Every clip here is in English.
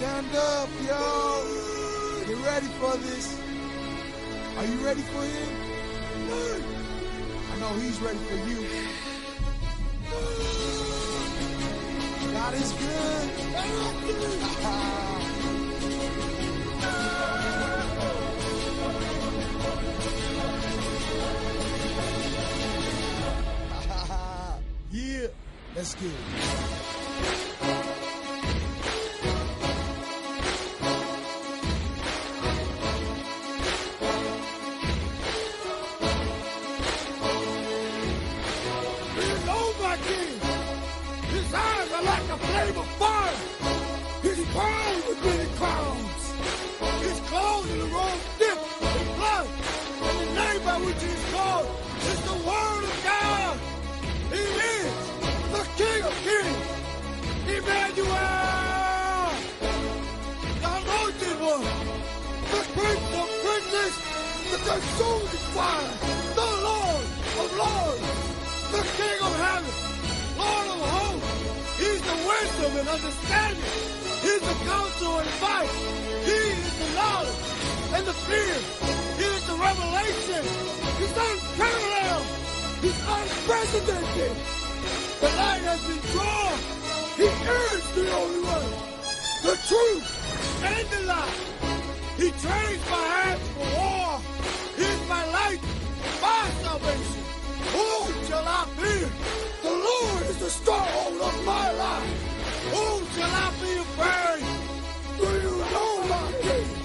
Stand up, yo. Get ready for this. Are you ready for him? I know he's ready for you. God is good. Yeah, let's get it. His eyes are like a flame of fire. His crown with many crowns. His clothes in the robe dipped in blood. And the name by which he is called is the Word of God. He is the King of Kings. Emmanuel. The Anointed One. The Prince of Princes. The Consuming Fire. The Lord of Lords. The King of Heaven. Lord of hosts, he's the wisdom and understanding. He's the counsel and advice. He is the knowledge and the fear. He is the revelation. He's unparalleled. He's unprecedented. The light has been drawn. He is the only way, the truth, and the life. He trains my hands for war. He is my light, my salvation. Whom shall I fear? The Lord is the stronghold of my life. Whom shall I be afraid? Do you know my King?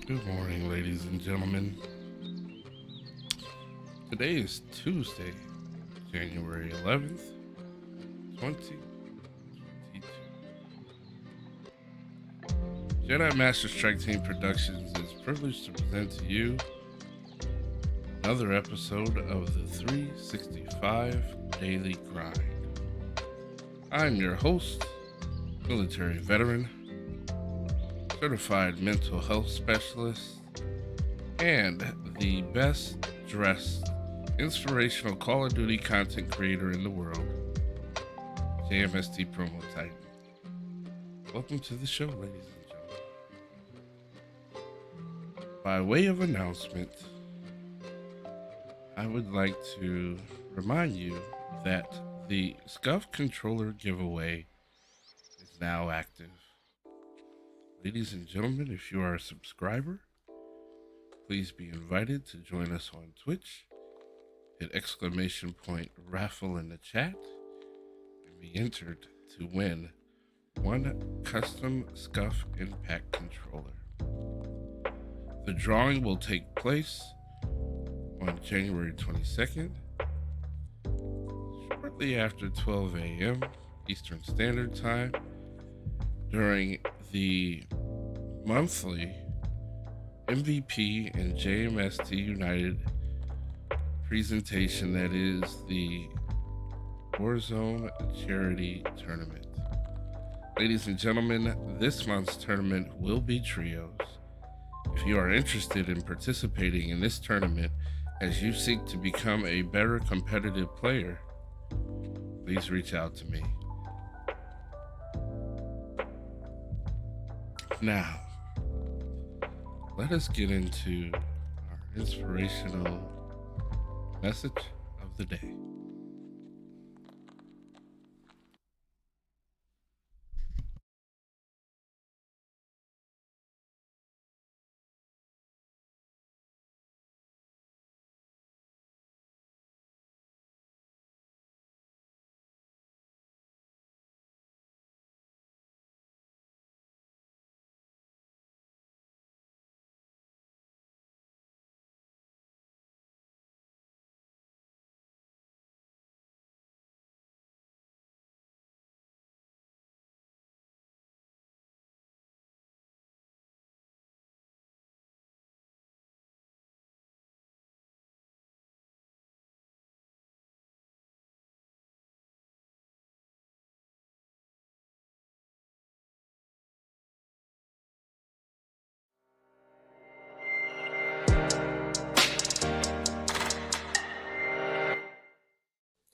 Good morning, ladies and gentlemen. Today is Tuesday, January 11th, 2022. Jedi Master Strike Team Productions is privileged to present to you another episode of the 365 Daily Grind. I'm your host, military veteran, certified mental health specialist, and the best dressed inspirational Call of Duty content creator in the world, JMST PromoTitan. Welcome to the show, ladies and gentlemen. By way of announcement, I would like to remind you that the SCUF controller giveaway is now active. Ladies and gentlemen, if you are a subscriber, please be invited to join us on Twitch. Hit !raffle in the chat and be entered to win one custom SCUF Impact controller. The drawing will take place on January 22nd, shortly after 12 a.m. Eastern Standard Time, during the monthly MVP and JMST United presentation that is the Warzone Charity Tournament. Ladies and gentlemen, this month's tournament will be trios. If you are interested in participating in this tournament as you seek to become a better competitive player, please reach out to me. Now, let us get into our inspirational message of the day.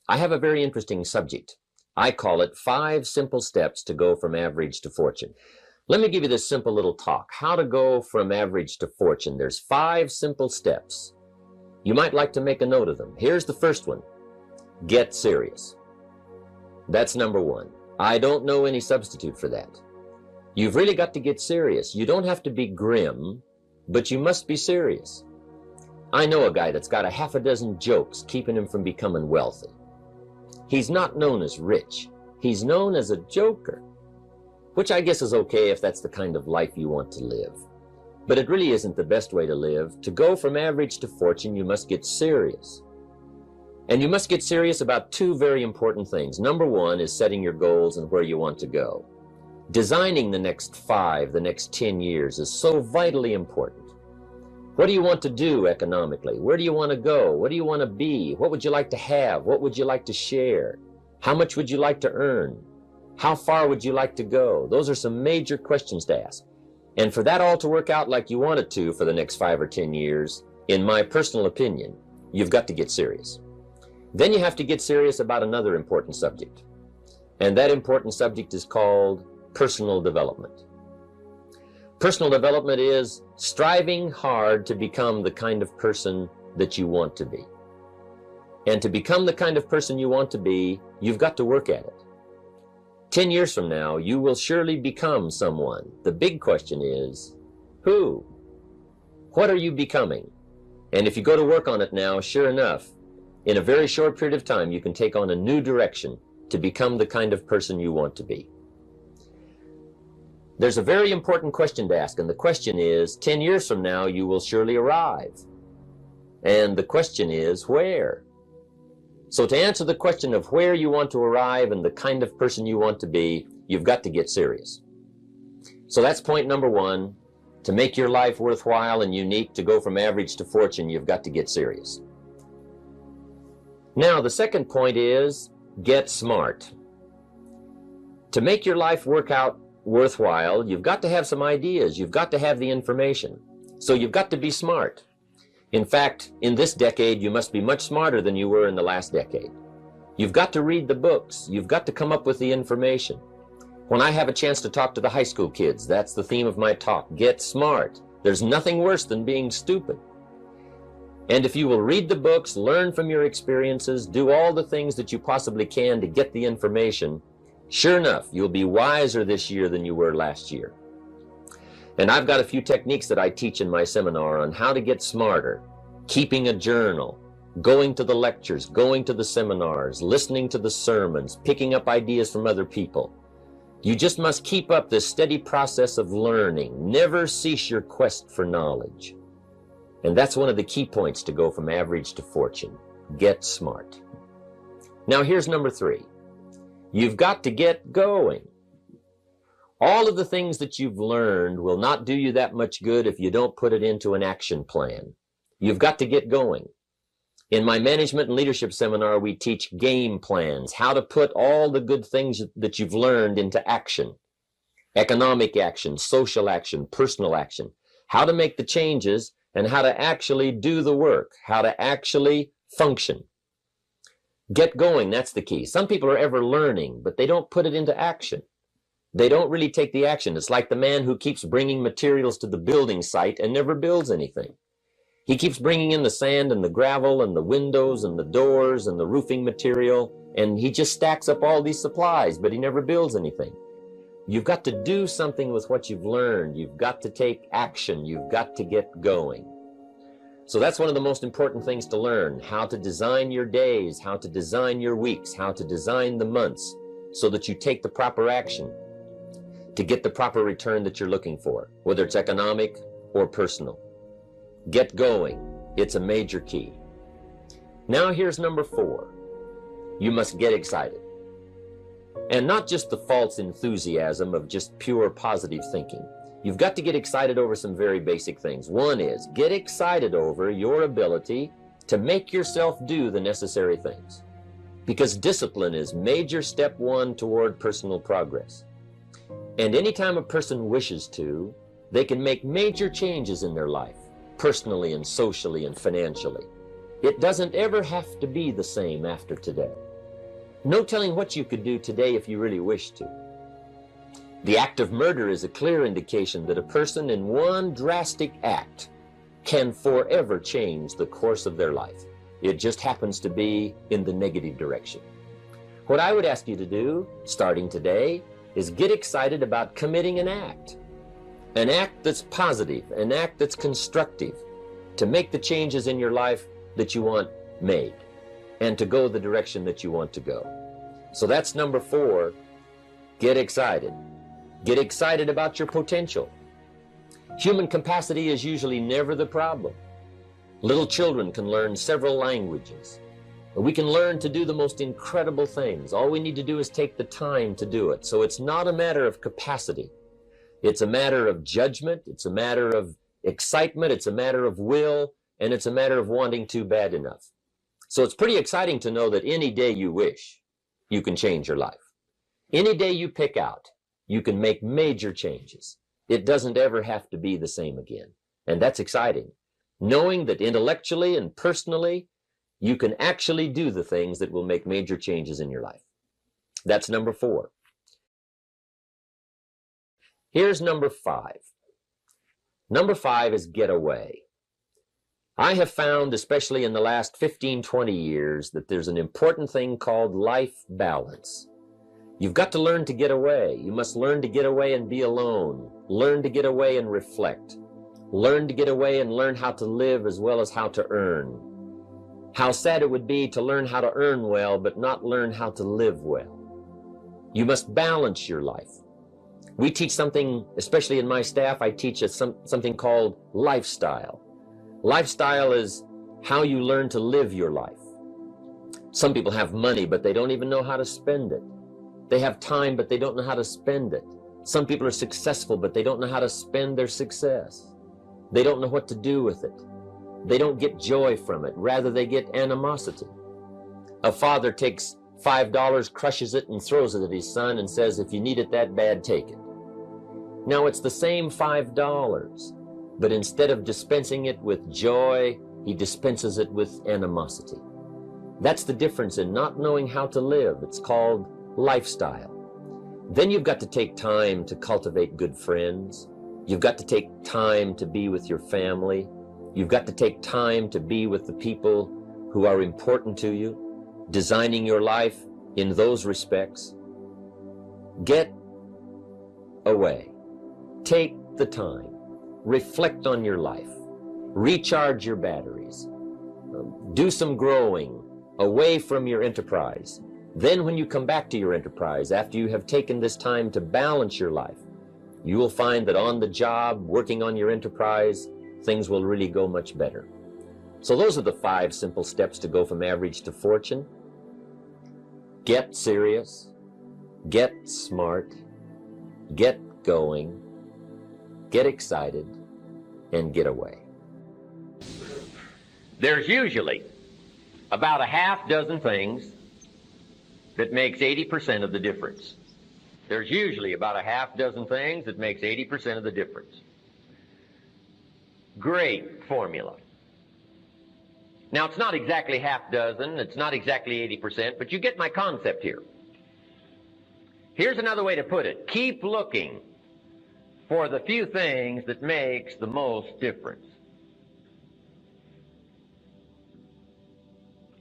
I have a very interesting subject. I call it 5 simple steps to go from average to fortune. Let me give you this simple little talk. How to go from average to fortune. There's 5 simple steps. You might like to make a note of them. Here's the first one. Get serious. That's number 1. I don't know any substitute for that. You've really got to get serious. You don't have to be grim, but you must be serious. I know a guy that's got a half a dozen jokes keeping him from becoming wealthy. He's not known as rich. He's known as a joker, which I guess is okay if that's the kind of life you want to live. But it really isn't the best way to live. To go from average to fortune, you must get serious. And you must get serious about 2 very important things. Number 1 is setting your goals and where you want to go. Designing the next 5, the next 10 years is so vitally important. What do you want to do economically? Where do you want to go? What do you want to be? What would you like to have? What would you like to share? How much would you like to earn? How far would you like to go? Those are some major questions to ask. And for that all to work out like you want it to for the next 5 or 10 years, in my personal opinion, you've got to get serious. Then you have to get serious about another important subject. And that important subject is called personal development. Personal development is striving hard to become the kind of person that you want to be. And to become the kind of person you want to be, you've got to work at it. 10 years from now, you will surely become someone. The big question is, who? What are you becoming? And if you go to work on it now, sure enough, in a very short period of time, you can take on a new direction to become the kind of person you want to be. There's a very important question to ask, and the question is, 10 years from now, you will surely arrive. And the question is, where? So to answer the question of where you want to arrive and the kind of person you want to be, you've got to get serious. So that's point number one. To make your life worthwhile and unique, to go from average to fortune, you've got to get serious. Now, the second point is get smart. To make your life work out worthwhile, you've got to have some ideas. You've got to have the information. So you've got to be smart. In fact, in this decade, you must be much smarter than you were in the last decade. You've got to read the books. You've got to come up with the information. When I have a chance to talk to the high school kids, that's the theme of my talk. Get smart. There's nothing worse than being stupid. And if you will read the books, learn from your experiences, do all the things that you possibly can to get the information, sure enough, you'll be wiser this year than you were last year. And I've got a few techniques that I teach in my seminar on how to get smarter, keeping a journal, going to the lectures, going to the seminars, listening to the sermons, picking up ideas from other people. You just must keep up this steady process of learning. Never cease your quest for knowledge. And that's one of the key points to go from average to fortune. Get smart. Now here's number three. You've got to get going. All of the things that you've learned will not do you that much good if you don't put it into an action plan. You've got to get going. In my management and leadership seminar, we teach game plans, how to put all the good things that you've learned into action. Economic action, social action, personal action. How to make the changes and how to actually do the work, how to actually function. Get going, that's the key. Some people are ever learning, but they don't put it into action. They don't really take the action. It's like the man who keeps bringing materials to the building site and never builds anything. He keeps bringing in the sand and the gravel and the windows and the doors and the roofing material, and he just stacks up all these supplies, but he never builds anything. You've got to do something with what you've learned. You've got to take action. You've got to get going. So that's one of the most important things to learn, how to design your days, how to design your weeks, how to design the months, so that you take the proper action to get the proper return that you're looking for, whether it's economic or personal. Get going. It's a major key. Now here's number four. You must get excited. And not just the false enthusiasm of just pure positive thinking. You've got to get excited over some very basic things. One is, get excited over your ability to make yourself do the necessary things. Because discipline is major step one toward personal progress. And anytime a person wishes to, they can make major changes in their life, personally and socially and financially. It doesn't ever have to be the same after today. No telling what you could do today if you really wish to. The act of murder is a clear indication that a person in one drastic act can forever change the course of their life. It just happens to be in the negative direction. What I would ask you to do, starting today, is get excited about committing an act that's positive, an act that's constructive, to make the changes in your life that you want made, and to go the direction that you want to go. So that's number four. Get excited. Get excited about your potential. Human capacity is usually never the problem. Little children can learn several languages. We can learn to do the most incredible things. All we need to do is take the time to do it. So it's not a matter of capacity. It's a matter of judgment. It's a matter of excitement. It's a matter of will. And it's a matter of wanting to bad enough. So it's pretty exciting to know that any day you wish, you can change your life. Any day you pick out, you can make major changes. It doesn't ever have to be the same again. And that's exciting. Knowing that intellectually and personally, you can actually do the things that will make major changes in your life. That's number four. Here's number five. Number five is get away. I have found, especially in the last 15, 20 years, that there's an important thing called life balance. You've got to learn to get away. You must learn to get away and be alone. Learn to get away and reflect. Learn to get away and learn how to live as well as how to earn. How sad it would be to learn how to earn well, but not learn how to live well. You must balance your life. We teach something, especially in my staff, I teach something called lifestyle. Lifestyle is how you learn to live your life. Some people have money, but they don't even know how to spend it. They have time, but they don't know how to spend it. Some people are successful, but they don't know how to spend their success. They don't know what to do with it. They don't get joy from it. Rather, they get animosity. A father takes $5, crushes it, and throws it at his son and says, if you need it that bad, take it. Now, it's the same $5, but instead of dispensing it with joy, he dispenses it with animosity. That's the difference in not knowing how to live. It's called lifestyle. Then you've got to take time to cultivate good friends. You've got to take time to be with your family. You've got to take time to be with the people who are important to you, designing your life in those respects. Get away. Take the time. Reflect on your life. Recharge your batteries. Do some growing away from your enterprise. Then when you come back to your enterprise, after you have taken this time to balance your life, you will find that on the job, working on your enterprise, things will really go much better. So those are the 5 simple steps to go from average to fortune. Get serious, get smart, get going, get excited, and get away. There's usually about a half dozen things that makes 80% of the difference. There's usually about a half dozen things that makes 80% of the difference. Great formula. Now, it's not exactly half dozen, it's not exactly 80%, but you get my concept here. Here's another way to put it. Keep looking for the few things that makes the most difference.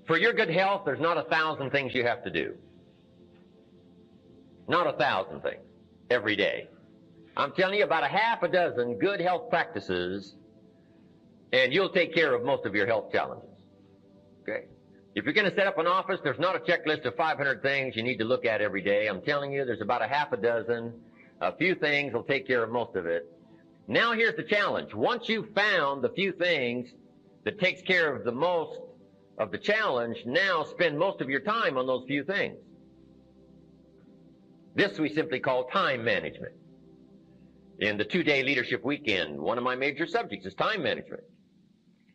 For your good health, there's not 1,000 things you have to do. Not 1,000 things every day. I'm telling you about a half a dozen good health practices, and you'll take care of most of your health challenges. Okay? If you're going to set up an office, there's not a checklist of 500 things you need to look at every day. I'm telling you, there's about a half a dozen. A few things will take care of most of it. Now here's the challenge. Once you've found the few things that takes care of the most of the challenge, now spend most of your time on those few things. This we simply call time management. In the 2-day leadership weekend, one of my major subjects is time management.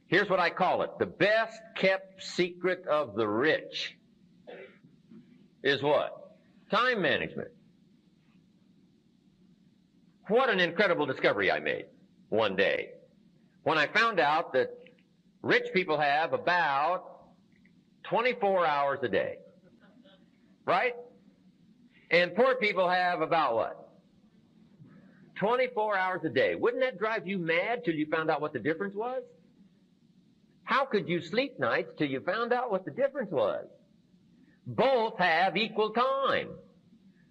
Here's what I call it. The best kept secret of the rich is what? Time management. What an incredible discovery I made one day when I found out that rich people have about 24 hours a day, right? And poor people have about what? 24 hours a day. Wouldn't that drive you mad till you found out what the difference was? How could you sleep nights till you found out what the difference was? Both have equal time,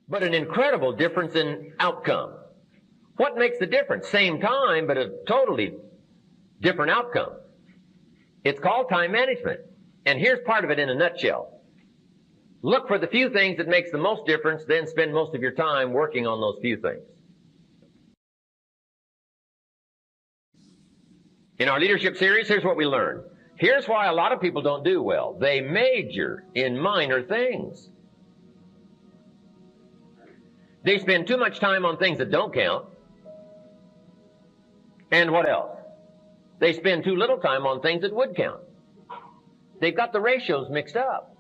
but an incredible difference in outcome. What makes the difference? Same time, but a totally different outcome. It's called time management. And here's part of it in a nutshell. Look for the few things that makes the most difference, then spend most of your time working on those few things. In our leadership series, here's what we learned. Here's why a lot of people don't do well. They major in minor things. They spend too much time on things that don't count. And what else? They spend too little time on things that would count. They've got the ratios mixed up.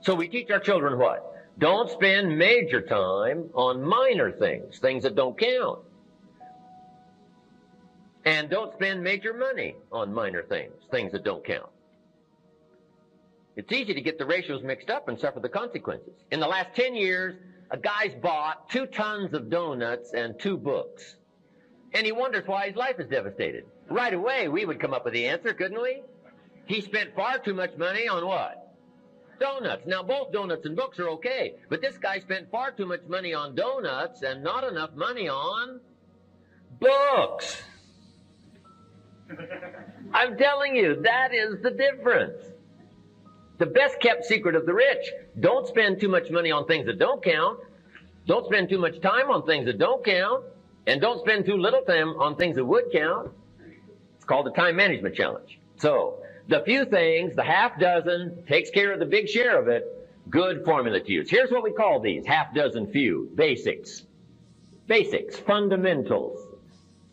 So we teach our children what? Don't spend major time on minor things, things that don't count. And don't spend major money on minor things, things that don't count. It's easy to get the ratios mixed up and suffer the consequences. In the last 10 years, a guy's bought 2 tons of donuts and 2 books. And he wonders why his life is devastated. Right away, we would come up with the answer, couldn't we? He spent far too much money on what? Donuts. Now, both donuts and books are okay, but this guy spent far too much money on donuts and not enough money on books. I'm telling you, that is the difference. The best kept secret of the rich. Don't spend too much money on things that don't count. Don't spend too much time on things that don't count, and don't spend too little time on things that would count. It's called the time management challenge. So, the few things, the half dozen, takes care of the big share of it. Good formula to use. Here's what we call these, half dozen few. Basics. Basics, fundamentals.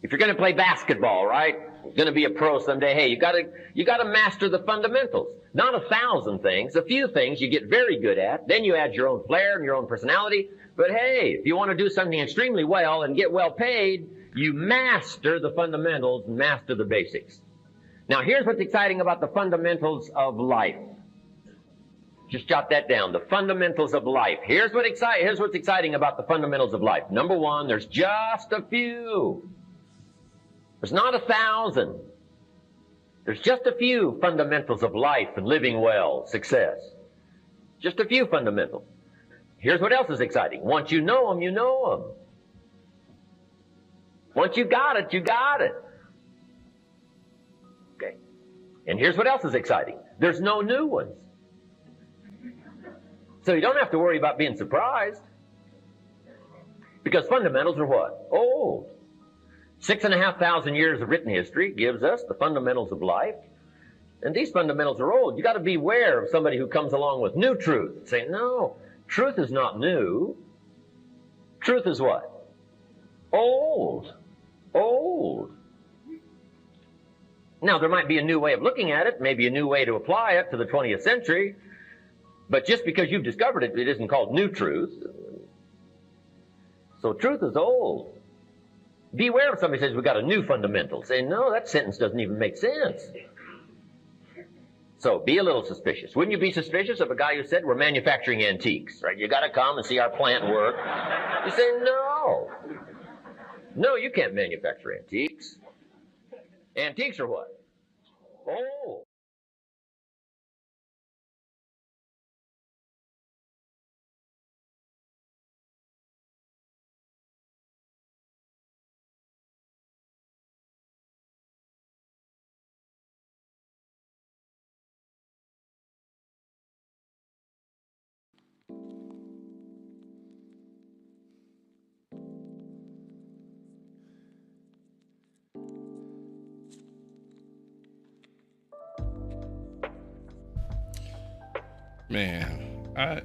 If you're going to play basketball, right? You're going to be a pro someday. Hey, you got to master the fundamentals. Not 1,000 things, a few things you get very good at. Then you add your own flair and your own personality. But hey, if you want to do something extremely well and get well paid, you master the fundamentals and master the basics. Now, here's what's exciting about the fundamentals of life. Just jot that down. The fundamentals of life. Here's what's exciting about the fundamentals of life. Number one, there's just a few. There's not 1,000. There's just a few fundamentals of life and living well, success. Just a few fundamentals. Here's what else is exciting. Once you know them, you know them. Once you got it, you got it. Okay. And here's what else is exciting. There's no new ones. So you don't have to worry about being surprised. Because fundamentals are what? Old. 6,500 years of written history gives us the fundamentals of life. And these fundamentals are old. You got to beware of somebody who comes along with new truth. Say, no, truth is not new. Truth is what? Old. Old. Now, there might be a new way of looking at it, maybe a new way to apply it to the 20th century. But just because you've discovered it, it isn't called new truth. So truth is old. Beware if somebody says we've got a new fundamental. Say, no, that sentence doesn't even make sense. So be a little suspicious. Wouldn't you be suspicious of a guy who said we're manufacturing antiques, right? You got to come and see our plant work. You say, no. No, you can't manufacture antiques. Antiques are what? Oh. Man, I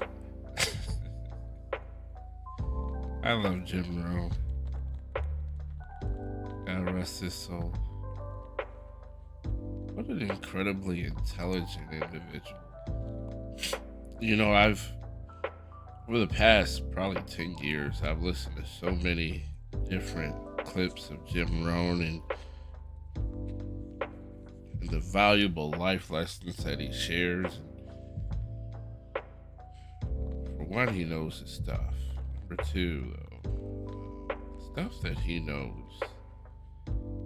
love Jim Rohn. God rest his soul. What an incredibly intelligent individual. You know, over the past probably 10 years, I've listened to so many different clips of Jim Rohn and the valuable life lessons that he shares. For one, he knows his stuff. Number two, though, stuff that he knows,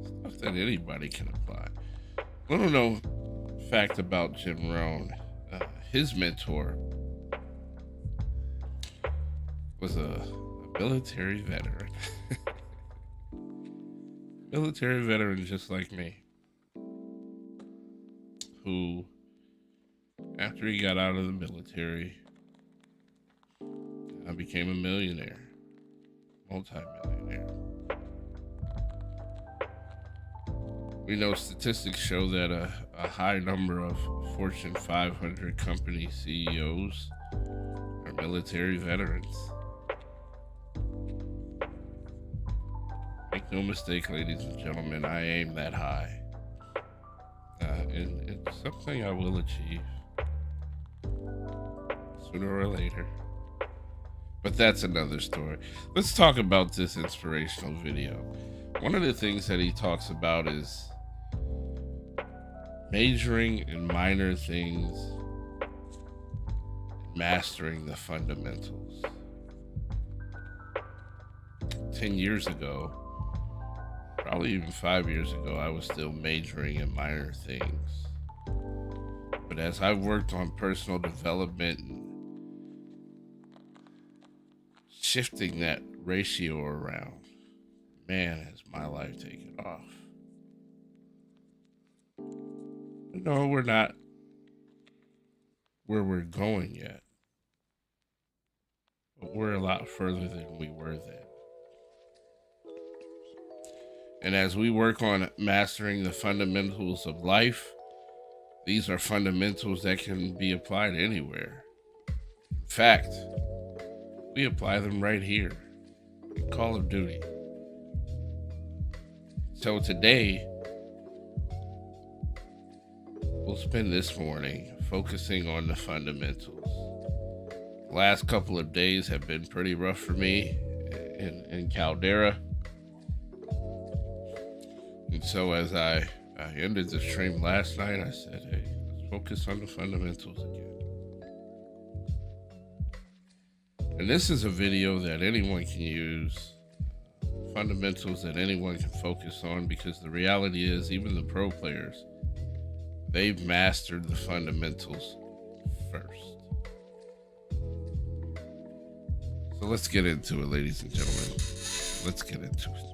stuff that anybody can apply. Little known fact about Jim Rohn, his mentor was a military veteran. Military veteran just like me, who, after he got out of the military, I became a millionaire, multi-millionaire. We know statistics show that a high number of Fortune 500 company CEOs are military veterans. Make no mistake, ladies and gentlemen, I aim that high. And it's something I will achieve sooner or later. But that's another story. Let's talk about this inspirational video. One of the things that he talks about is majoring in minor things, mastering the fundamentals. 10 years ago, probably even 5 years ago, I was still majoring in minor things. But as I've worked on personal development and shifting that ratio around, man, has my life taken off. No, we're not where we're going yet. but we're a lot further than we were then. And as we work on mastering the fundamentals of life, these are fundamentals that can be applied anywhere. In fact, we apply them right here in Call of Duty. So today, we'll spend this morning focusing on the fundamentals. The last couple of days have been pretty rough for me in Caldera. And so as I ended the stream last night, I said, hey, let's focus on the fundamentals again. And this is a video that anyone can use, fundamentals that anyone can focus on, because the reality is, even the pro players, they've mastered the fundamentals first. So let's get into it, ladies and gentlemen. Let's get into it.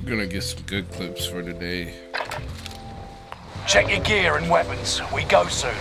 We're gonna get some good clips for today. Check your gear and weapons. We go soon.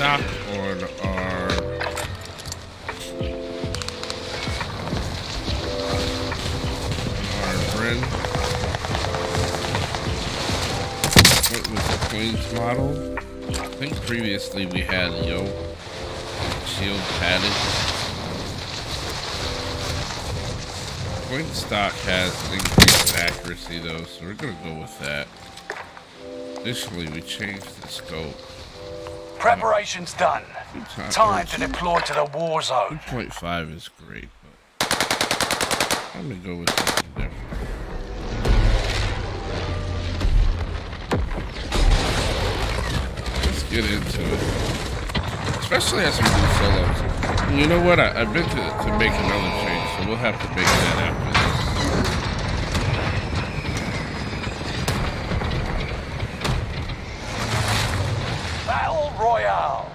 Stock on our Bren. What was the Queen's model? I think previously we had shield padded. Queen's stock has increased accuracy though, so we're gonna go with that. Additionally, we changed the scope. Preparation's done. Time to deploy to the war zone. 2.5 is great, but I'm gonna go with something different. Let's get into it. Especially as we do solos. And you know what? I've been to make another change, so we'll have to make that after this. Royale.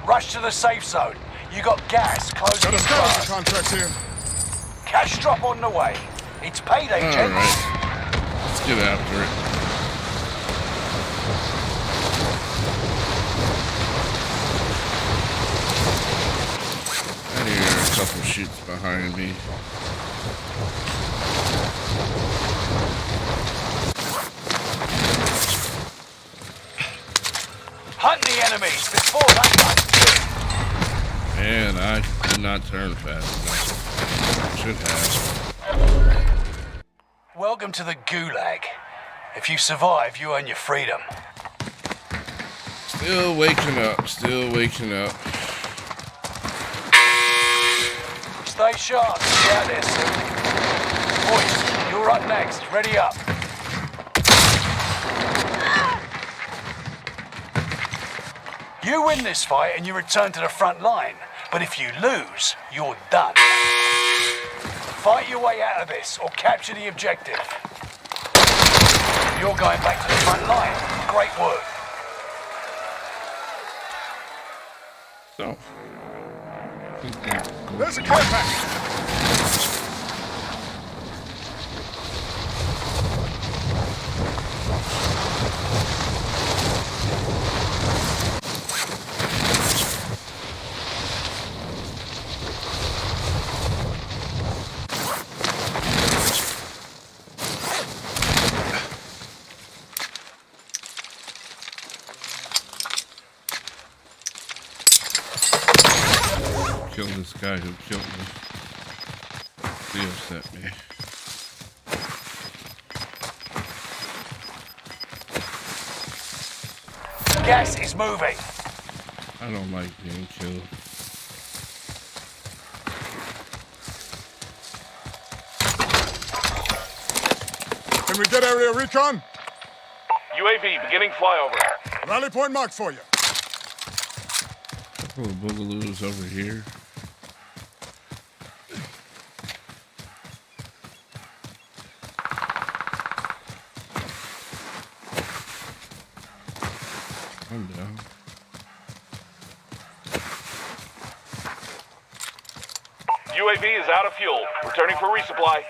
Rush to the safe zone. You got gas close to the scavenging contract here. Cash drop on the way. It's payday, gents. All right. Let's get after it. I hear a couple shoots behind me. Hunt the enemies before that one. Man, I did not turn fast enough. Should have. Welcome to the Gulag. If you survive, you earn your freedom. Still waking up. Still waking up. Stay sharp. Get out there soon. Boys, you're up next. Ready up. You win this fight and you return to the front line. But if you lose, you're done. Fight your way out of this or capture the objective. You're going back to the front line. Great work. So. There's a care package. Kill this guy who killed me. He upset me. Gas is moving. I don't like being killed. Can we get area recon? UAV beginning flyover. Rally point marked for you. Couple of boogaloos over here. I'm down. UAV is out of fuel. Returning for resupply.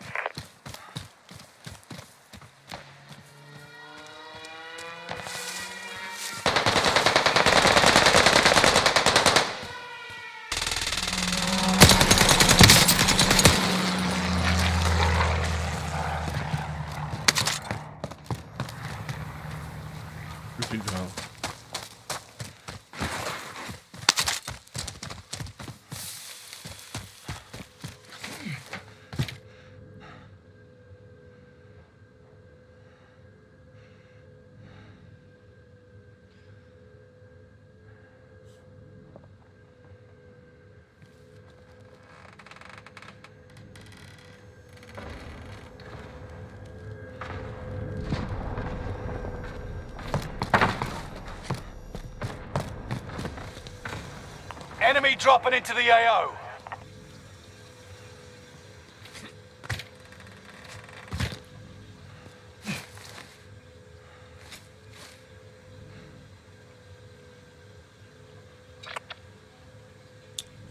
Where'd you go? UAV dropping into the AO.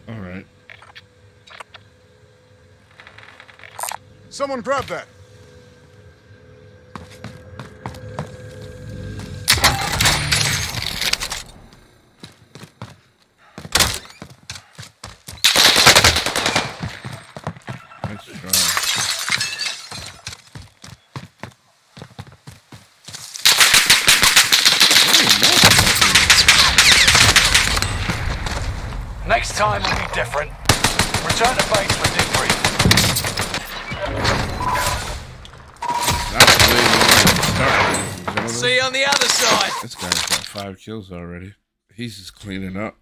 All right. Someone grab that. Nice try. Next time will be different. Return to base for debrief. That's the way you want to start, ladies and gentlemen. See you on the other side. This guy's got 5 kills already. He's just cleaning up.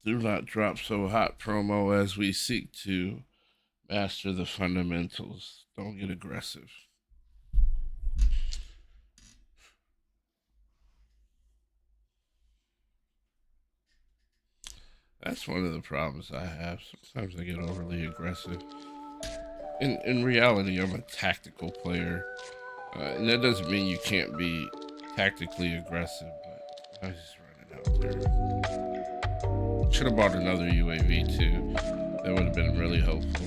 Do not drop so hot promo as we seek to master the fundamentals. Don't get aggressive. That's one of the problems I have. Sometimes I get overly aggressive. In reality, I'm a tactical player. And that doesn't mean you can't be tactically aggressive, but I was just running out there. Should have bought another UAV too. That would have been really helpful.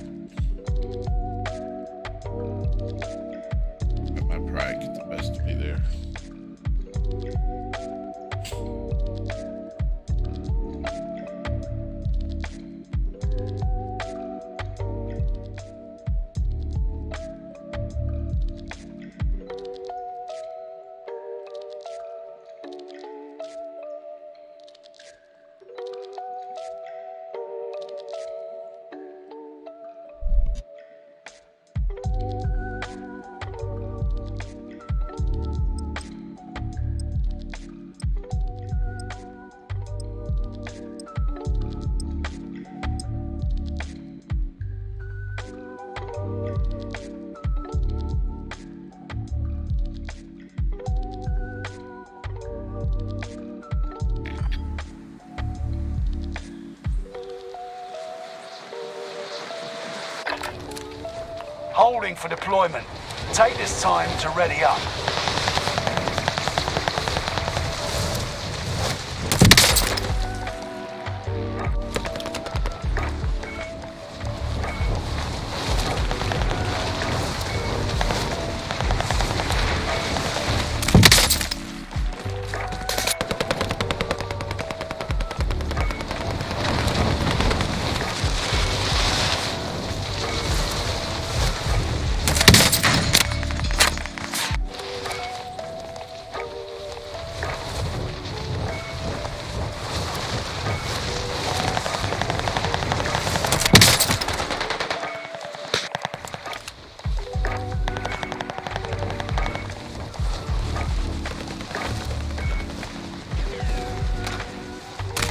Let my pride get the best of me there. Holding for deployment. Take this time to ready up.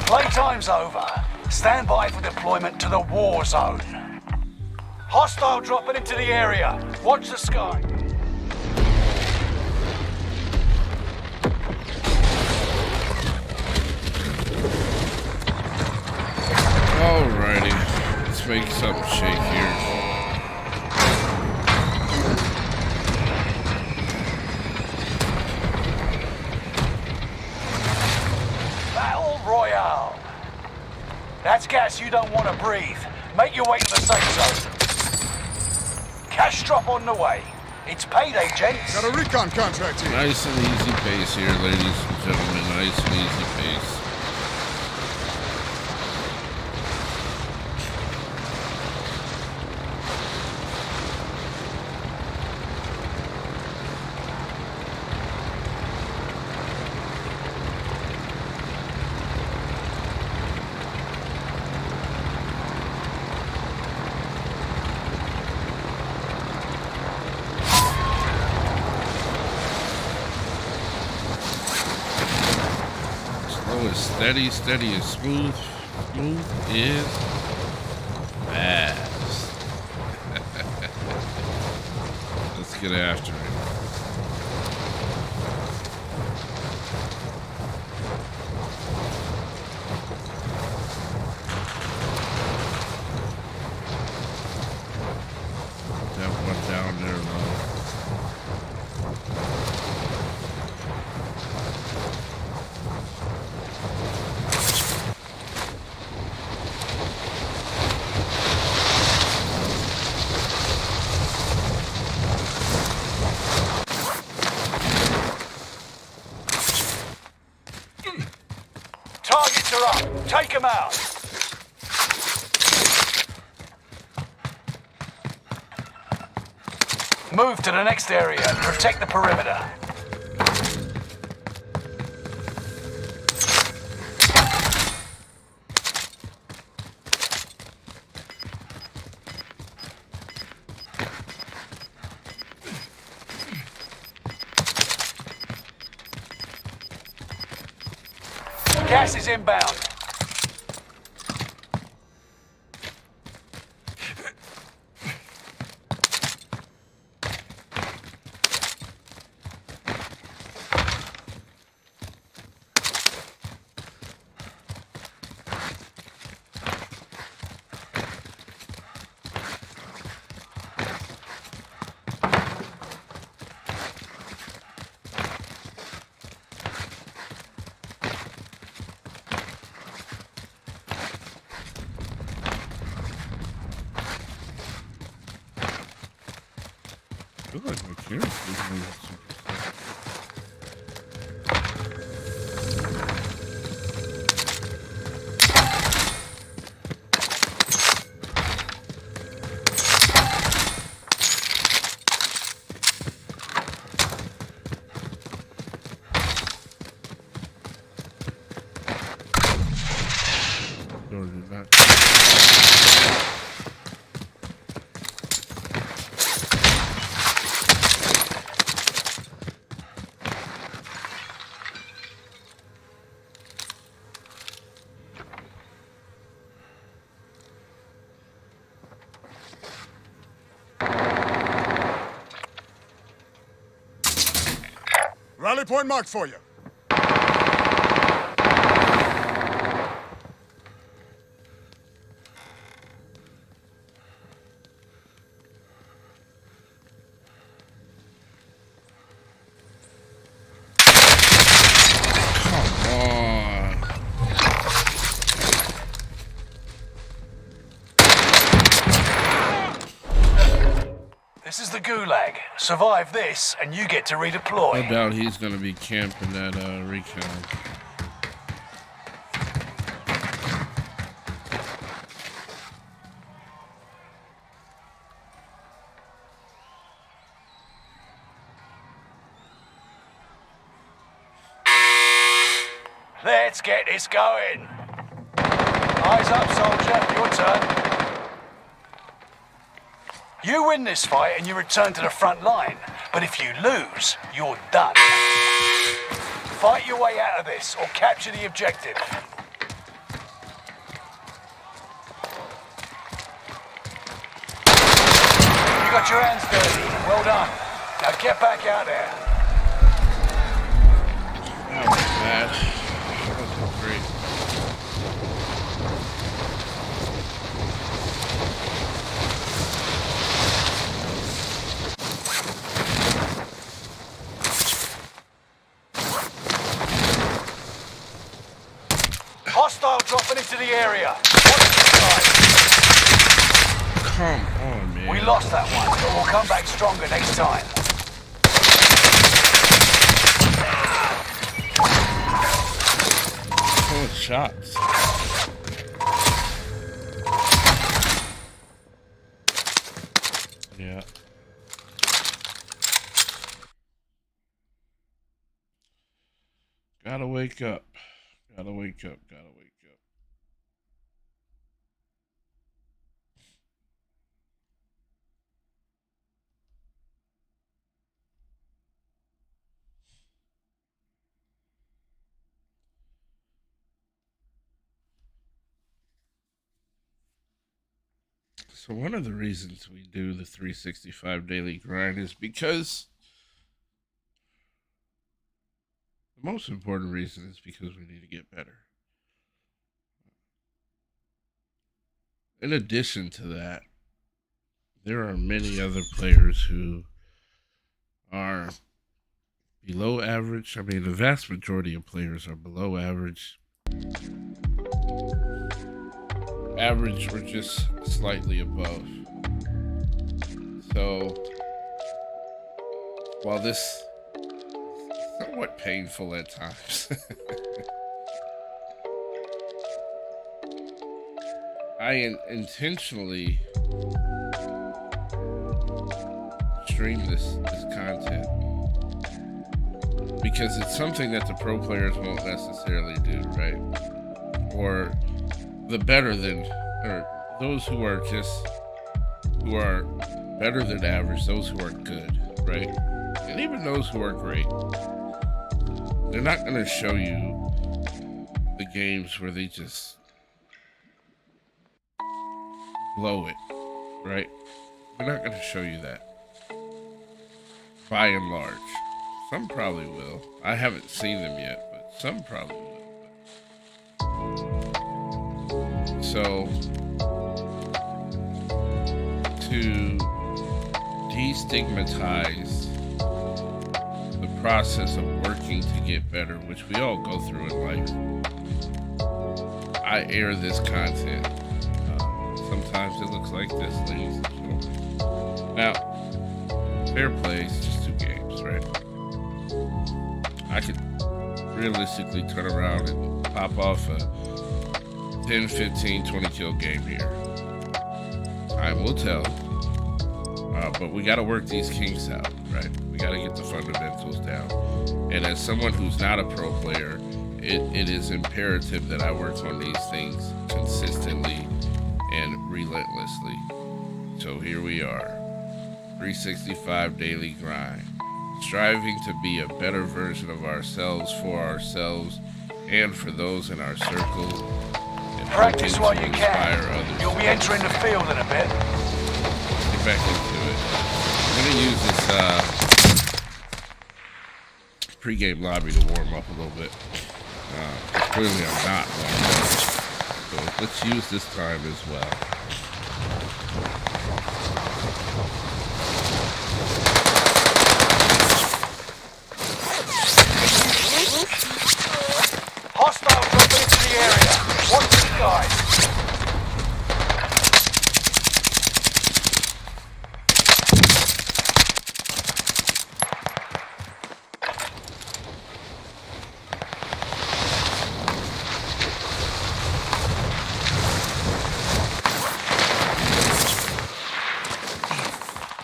Playtime's over. Stand by for deployment to the war zone. Hostile dropping into the area. Watch the sky. Alrighty. Let's make something shake here. Royale. That's gas you don't want to breathe. Make your way to the safe zone. Cash drop on the way. It's payday, gents. Got a recon contract here. Nice and easy pace here, ladies and gentlemen. Nice and easy pace. Steady, steady, and smooth. Smooth is fast. Let's get after him. That one down there low. Targets are up. Take them out. Move to the next area and protect the perimeter. Gas is inbound. I feel like my camera's moving super slow. Or did not. Rally point marked for you. This is the Gulag. Survive this, and you get to redeploy. No doubt he's going to be camping that recon. Let's get this going. Eyes up, soldier. Your turn. You win this fight and you return to the front line. But if you lose, you're done. Fight your way out of this or capture the objective. You got your hands dirty. Well done. Now get back out there. That was bad. That was great. Hostile dropping into the area. Watch the side. Come on, man. We lost that one, but we'll come back stronger next time. Good shots. Yeah. Gotta wake up. Gotta wake up. Gotta wake up. So one of the reasons we do the 365 daily grind is because the most important reason is because we need to get better. In addition to that, there are many other players who are below average. I mean, the vast majority of players are below average. Average or just slightly above. So, while this is somewhat painful at times, I intentionally stream this content because it's something that the pro players won't necessarily do, right? Or the better than, or those who are better than average, those who are good, right? And even those who are great, they're not going to show you the games where they just blow it, right? They're not going to show you that. By and large. Some probably will. I haven't seen them yet, but some probably will. So, to destigmatize the process of working to get better, which we all go through in life, I air this content. Sometimes it looks like this, ladies and gentlemen. Now, fair play is just 2 games, right? I could realistically turn around and pop off a 10, 15, 20 kill game here. Time will tell. But we got to work these kinks out, right? We got to get the fundamentals down. And as someone who's not a pro player, it is imperative that I work on these things consistently and relentlessly. So here we are, 365 daily grind, striving to be a better version of ourselves for ourselves and for those in our circle. And Practice what you can. Others. You'll be entering the field in a bit. Get back into it. I'm gonna use this pre-game lobby to warm up a little bit. Clearly I'm not warmed up. So let's use this time as well. Hostiles dropping into the area. Watch the skies.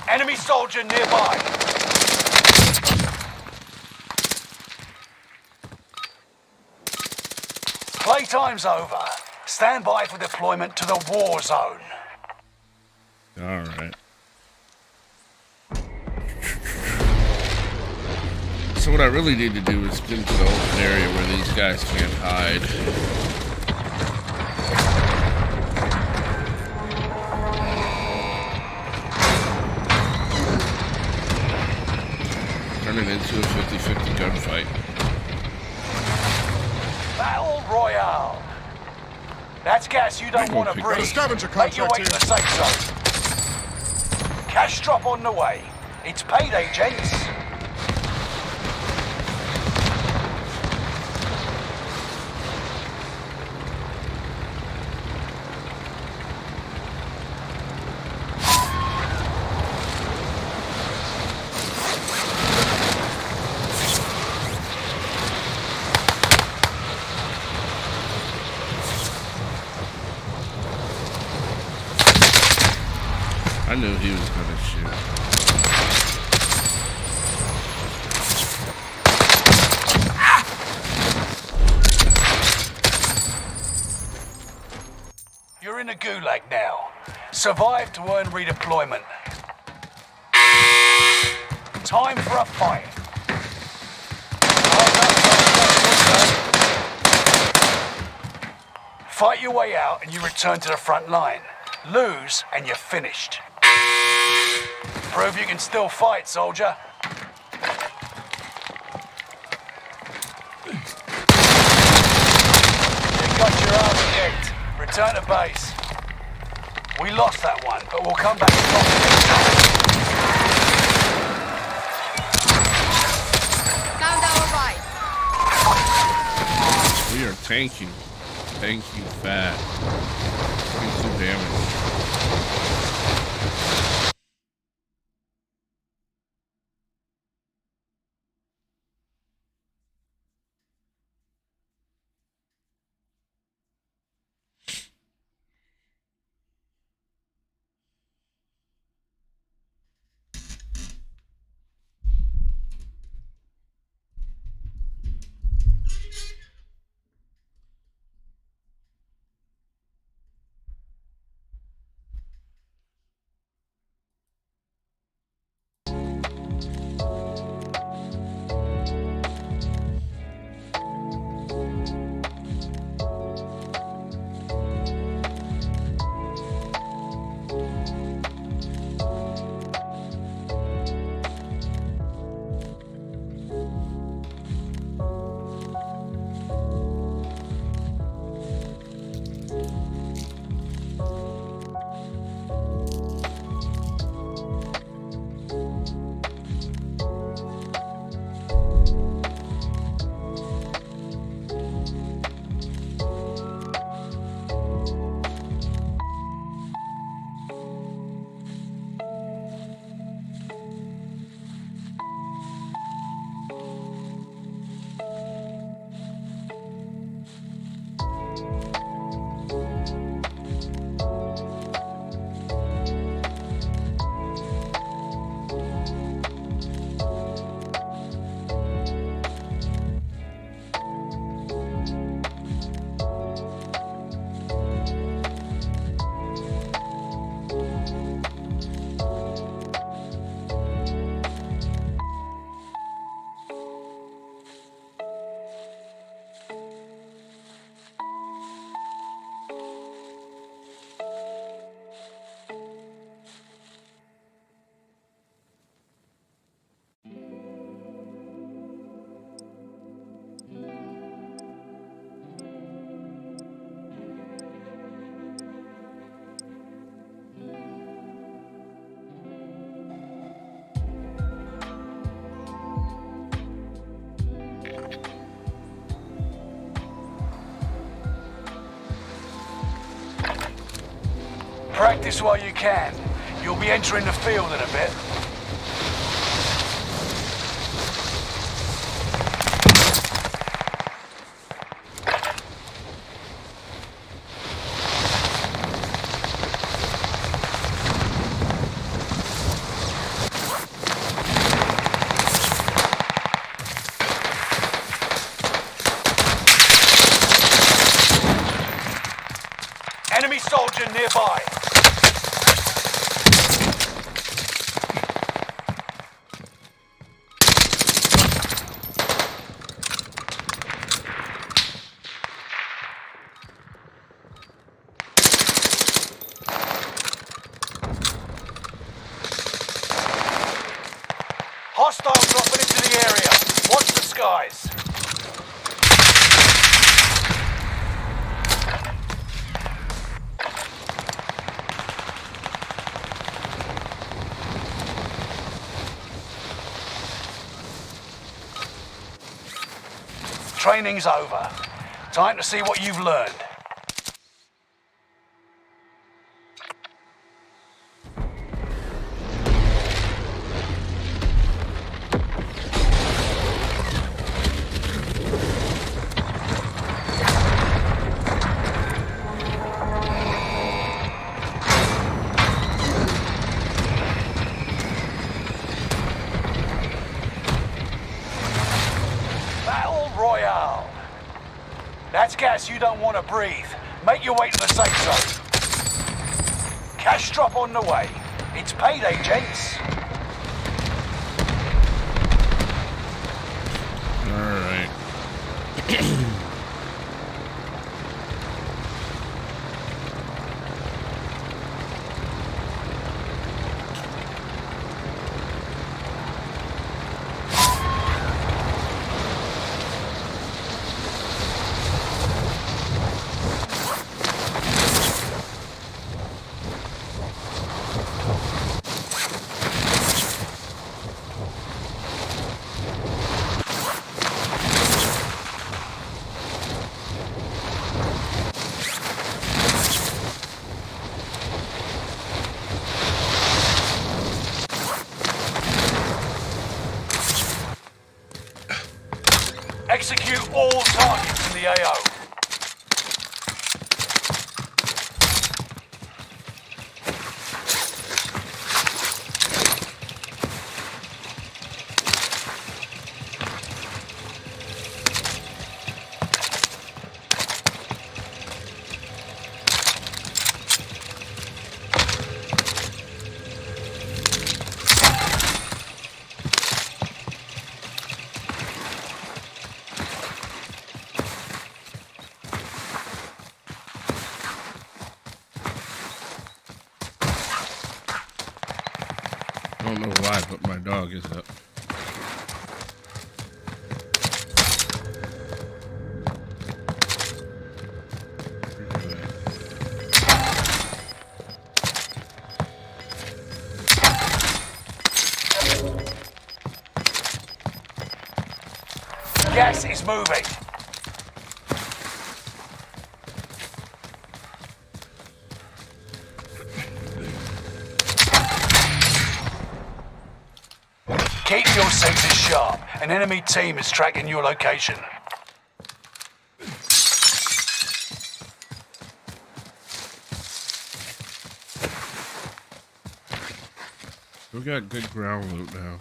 Enemy soldier nearby. Playtime's over. Stand by for deployment to the war zone. All right. So what I really need to do is get into the open area where these guys can't hide. Turn it into a 50-50 gunfight. Battle Royale. That's gas you don't want to breathe. scavenger Make your contract way to the safe zone. Cash drop on the way. It's payday, gents. I knew he was gonna shoot. You're in the gulag now. Survive to earn redeployment. Time for a fight. Fight your way out and you return to the front line. Lose, and you're finished. Prove you can still fight, soldier. You got your ass kicked. Return to base. We lost that one, but we'll come back strong next time. Found our right. We are tanking. Tanking fat. 22 damage. Practice while you can. You'll be entering the field in a bit. Enemy soldier nearby. Hostile dropping into the area. Watch the skies. Training's over. Time to see what you've learned. Royale. That's gas you don't want to breathe. Make your way to the safe zone. Cash drop on the way. It's payday, gents. All right. Execute all targets in the AO. I don't know why, but my dog is up. Gas is moving. Keep your senses sharp. An enemy team is tracking your location. We got good ground loot now.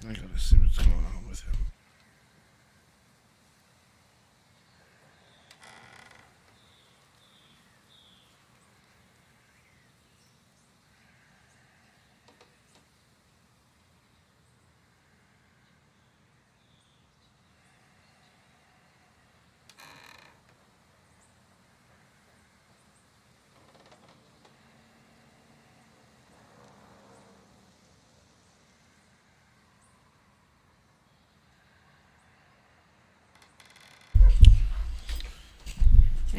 I gotta see what's going on with him.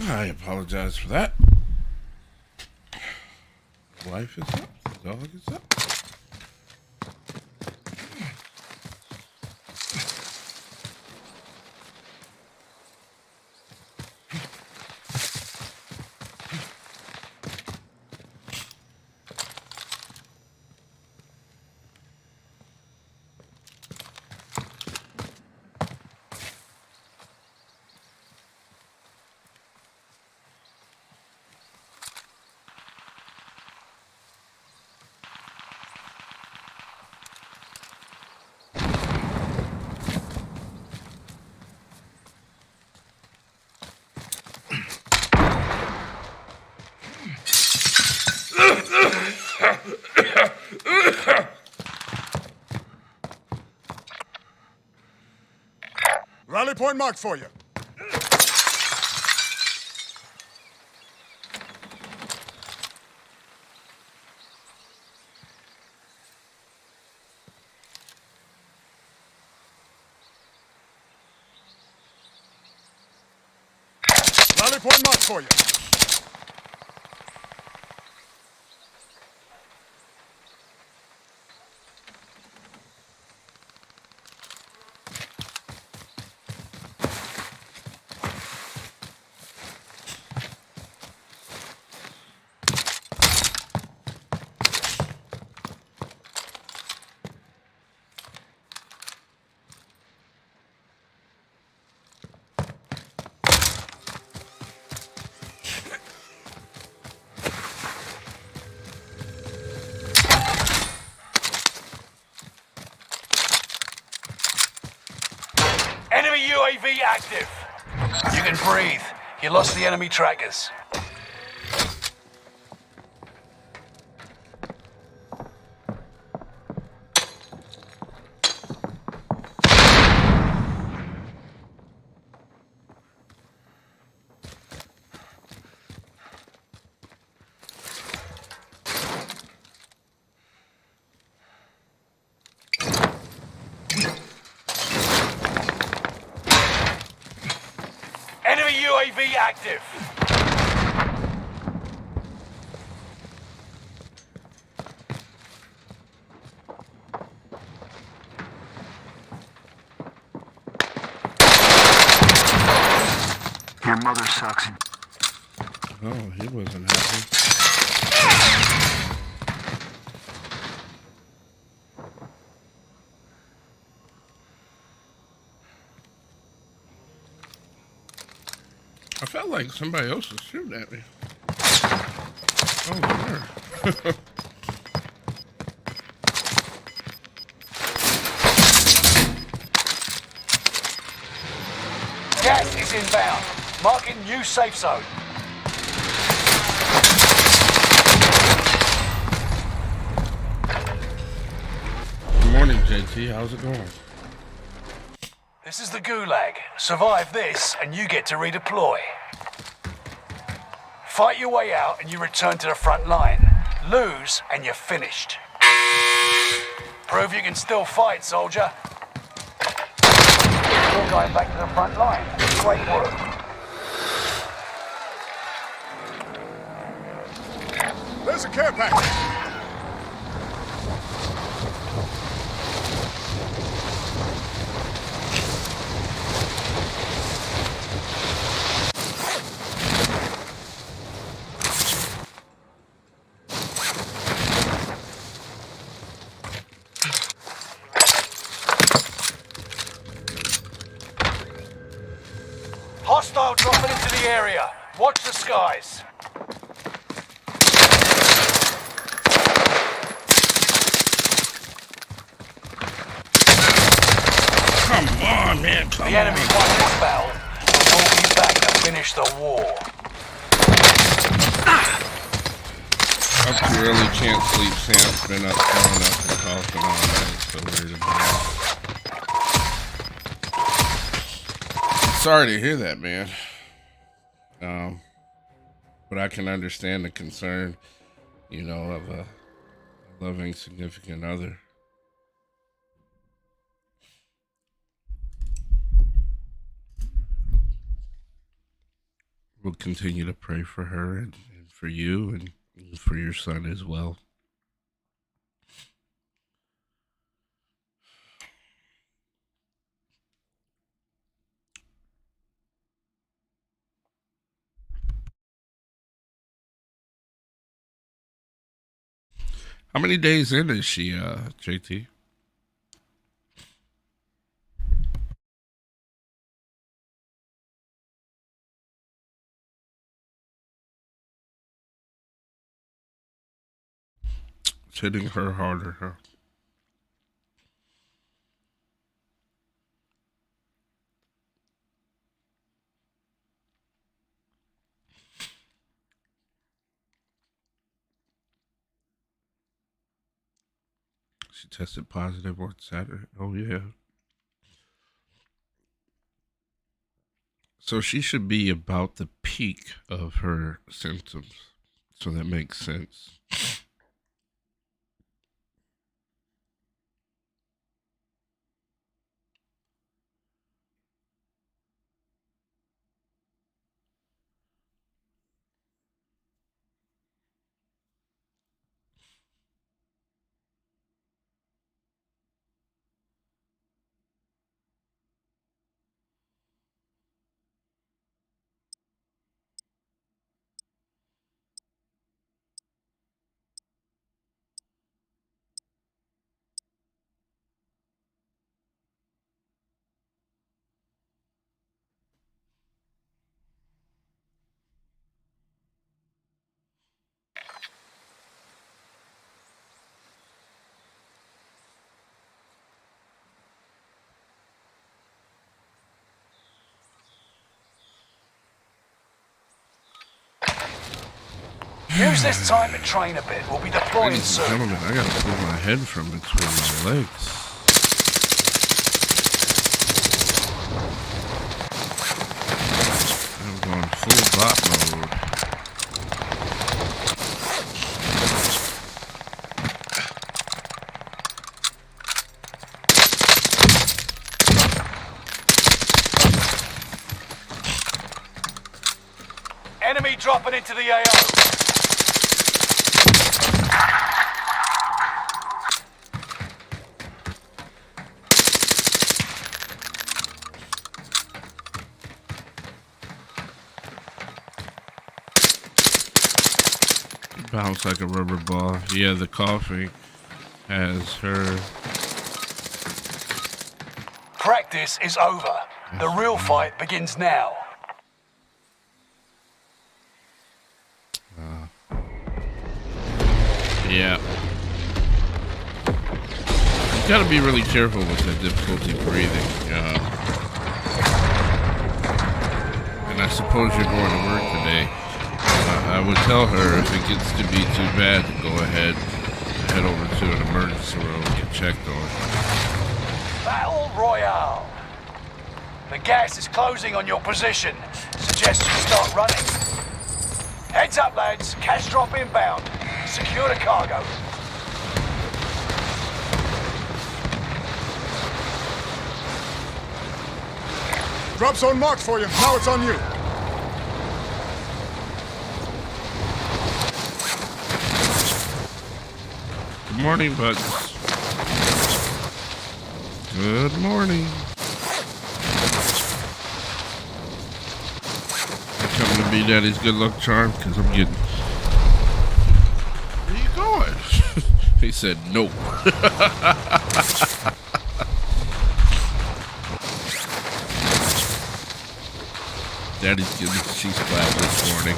I apologize for that. Wife is up. The dog is up. Rally point marked for you. Rally point marked for you. Enemy UAV active. You can breathe. You lost the enemy trackers. Enemy UAV active. mother sucks. Oh, he wasn't happy. I felt like somebody else was shooting at me. Oh, sure. Gas is inbound. Marking new safe zone. Good morning, JT. How's it going? This is the Gulag. Survive this and you get to redeploy. Fight your way out and you return to the front line. Lose and you're finished. Prove you can still fight, soldier. You're going back to the front line. Great work. There's a care package. Hostile dropping into the area. Watch the skies. Come on, man. Come The enemy won this battle. We'll be back to finish the war. Up too early, can't sleep. Sam's been up throwing up and coughing all night. So weird about it. Sorry to hear that, man. But I can understand the concern, you know, of a loving significant other. We'll continue to pray for her and for you and for your son as well. How many days in is she, JT? It's hitting her harder, huh? She tested positive on Saturday. Oh, yeah. So she should be about the peak of her symptoms. So that makes sense. Use this time to train a bit. We'll be deploying Ladies and soon. gentlemen, I gotta pull my head from between my legs. I'm going full bot mode. Enemy dropping into the AO. Bounce like a rubber ball. Yeah, the coughing has her. Practice is over. The real fight begins now. Yeah. You gotta be really careful with the difficulty breathing. And I suppose you're going to work today. I would tell her if it gets to be too bad to go ahead, head over to an emergency room and get checked on. Battle Royale. The gas is closing on your position. Suggest you start running. Heads up, lads. Cash drop inbound. Secure the cargo. Drop zone marked for you. Now it's on you. Good morning, buds. Good morning. I'm coming to be Daddy's good luck charm because I'm getting. Where you going? He said no. Daddy's getting the cheese clap this morning.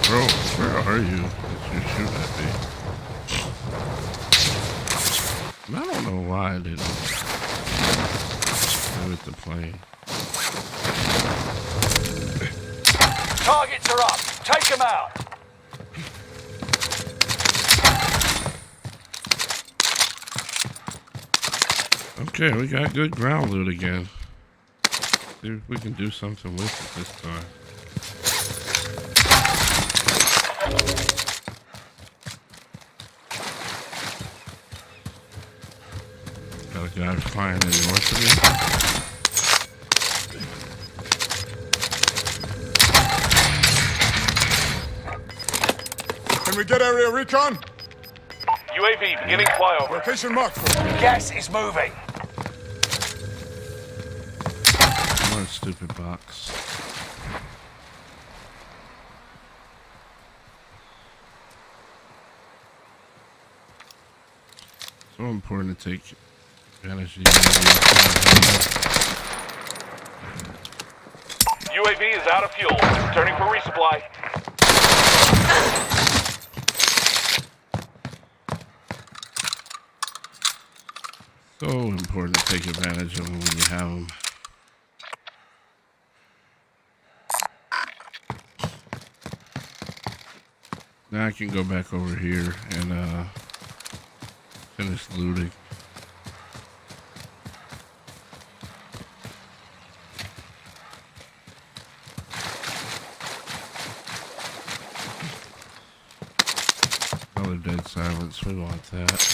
Bro, where are you? You're shooting at me. I don't know why I didn't go with the plane. Targets are up. Take them out. Okay, we got good ground loot again. See if we can do something with it this time. Got a guy flying in north of me. Can we get area recon? UAV beginning flyover. Location marked for you. Gas is moving. What a stupid box. So important to take advantage of the UAV is out of fuel. Returning for resupply. So important to take advantage of them when you have them. Now I can go back over here and finish looting. Another dead silence. We want that.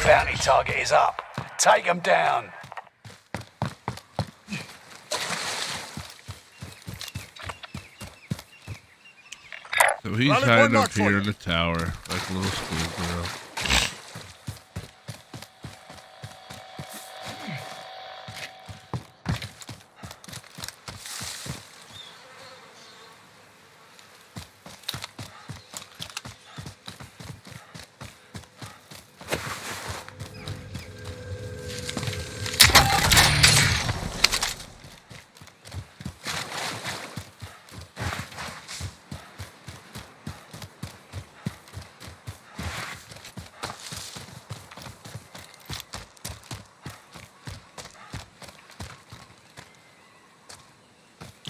Bounty target is up. Take them down. So he's Rally hiding point up mark for here you. in the tower like a little schoolgirl.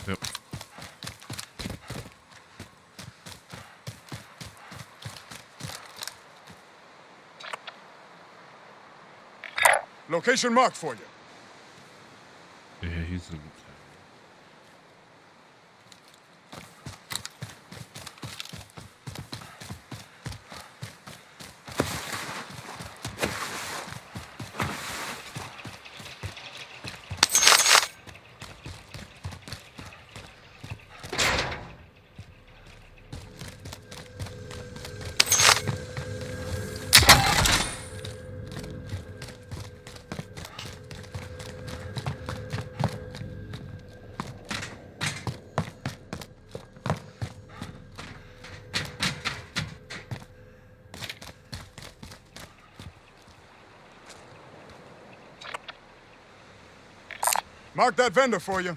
Yep. Location marked for you. Yeah, he's in the tower. Mark that vendor for you.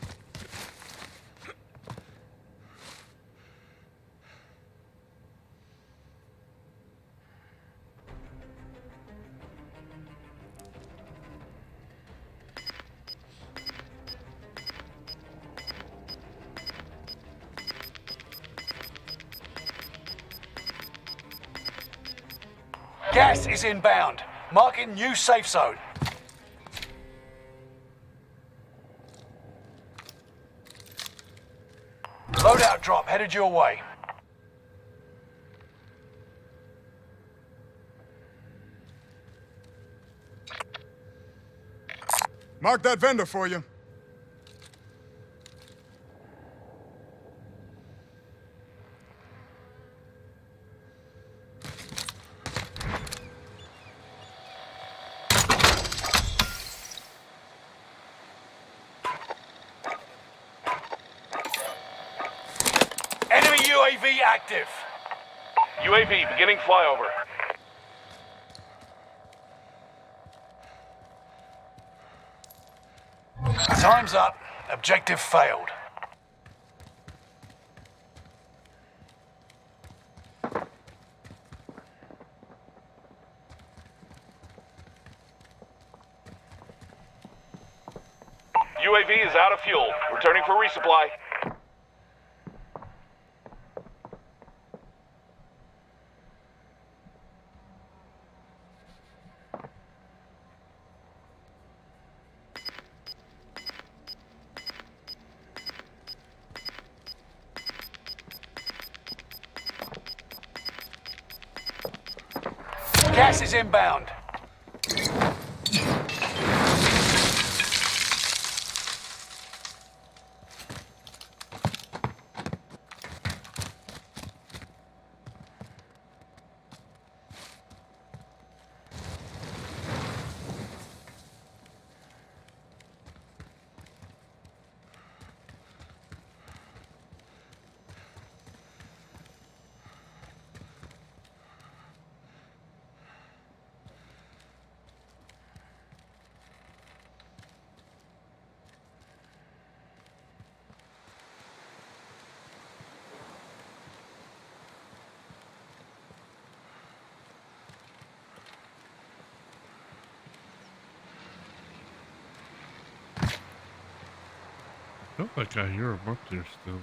Gas is inbound. Marking new safe zone. Loadout drop headed your way. Mark that vendor for you. Enemy UAV active. UAV beginning flyover. Time's up. Objective failed. UAV is out of fuel. Returning for resupply. Gas is inbound. I felt like I hear him up there still.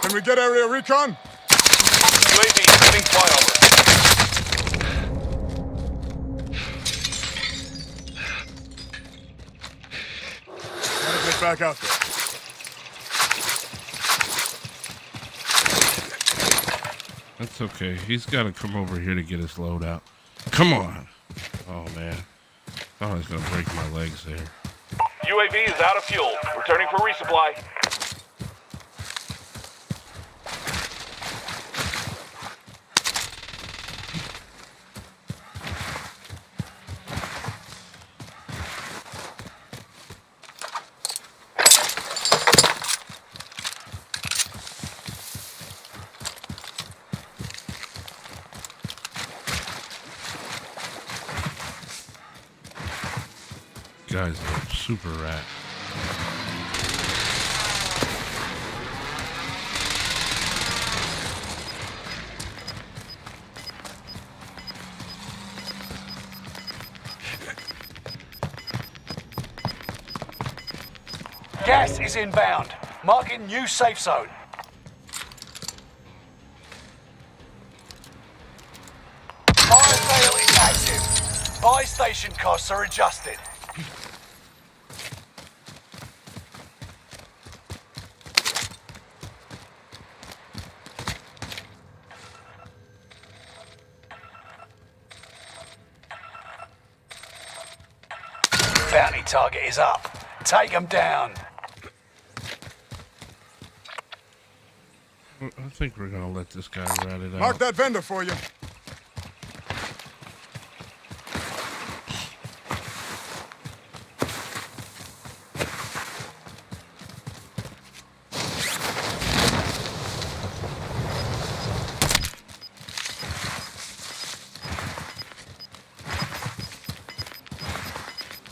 Can we get area recon? UAV beginning flyover. Gotta get back out there. That's okay. He's got to come over here to get his load out. Come on. Oh, man. Thought I was going to break my legs there. UAV is out of fuel. Returning for resupply. Guy's a super rat. Gas is inbound. Marking new safe zone. Fire sale is active. Buy station costs are adjusted. Bounty target is up. Take them down. I think we're going to let this guy rat it out. Mark that vendor for you.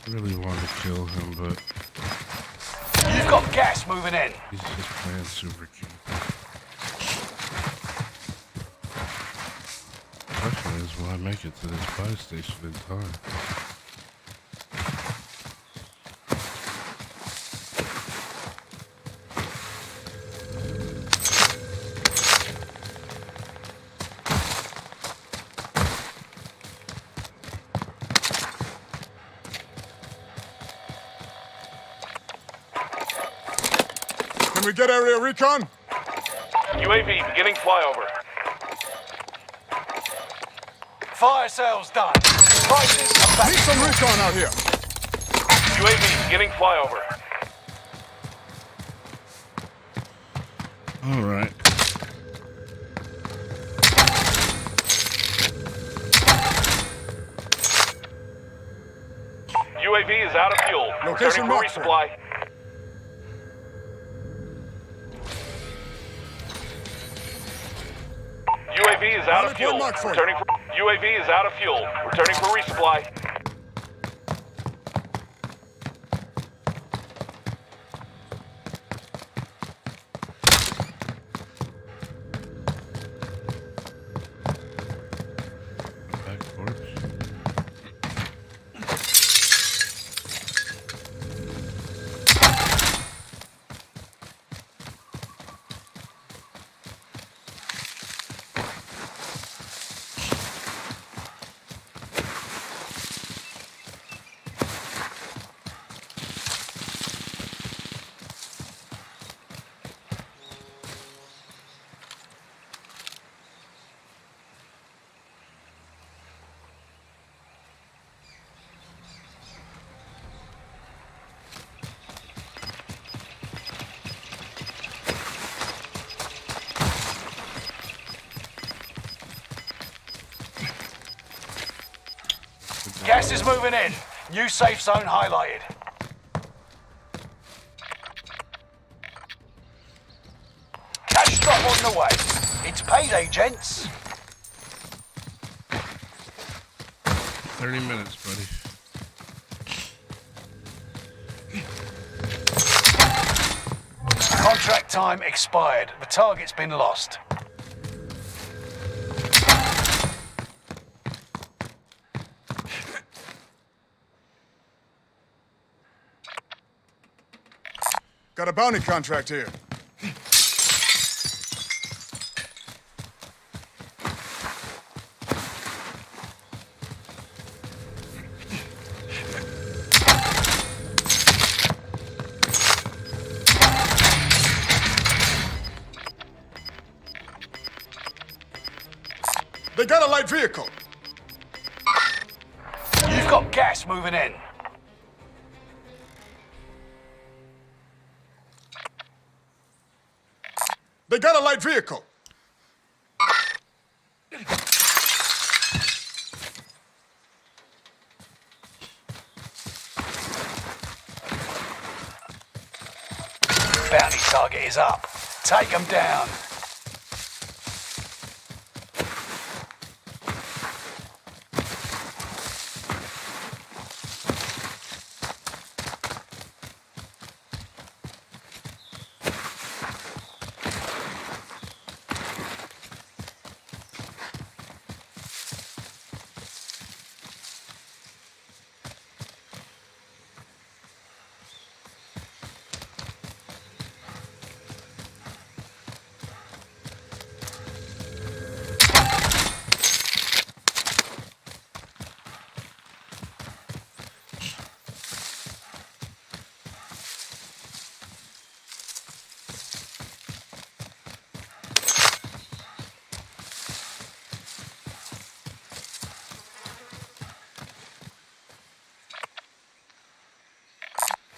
Really wanted to kill him, but You've got gas moving in. he's just playing super cute. Question is, will I make it to this buy station in time? Can we get area recon? UAV beginning flyover. Fire sale's done. Prices are back. Need some recon out here. UAV beginning flyover. All right. UAV is out of fuel. Location Returning for marked, sir. resupply. UAV is out of Valid fuel. point marked for you. Returning for UAV is out of fuel. Returning for resupply. Back porch. Gas is moving in. New safe zone highlighted. Cash drop on the way. It's payday, gents. 30 minutes, buddy. Contract time expired. The target's been lost. Got a bounty contract here. They got a light vehicle. You've got gas moving in. They got a light vehicle. Bounty target is up. Take them down.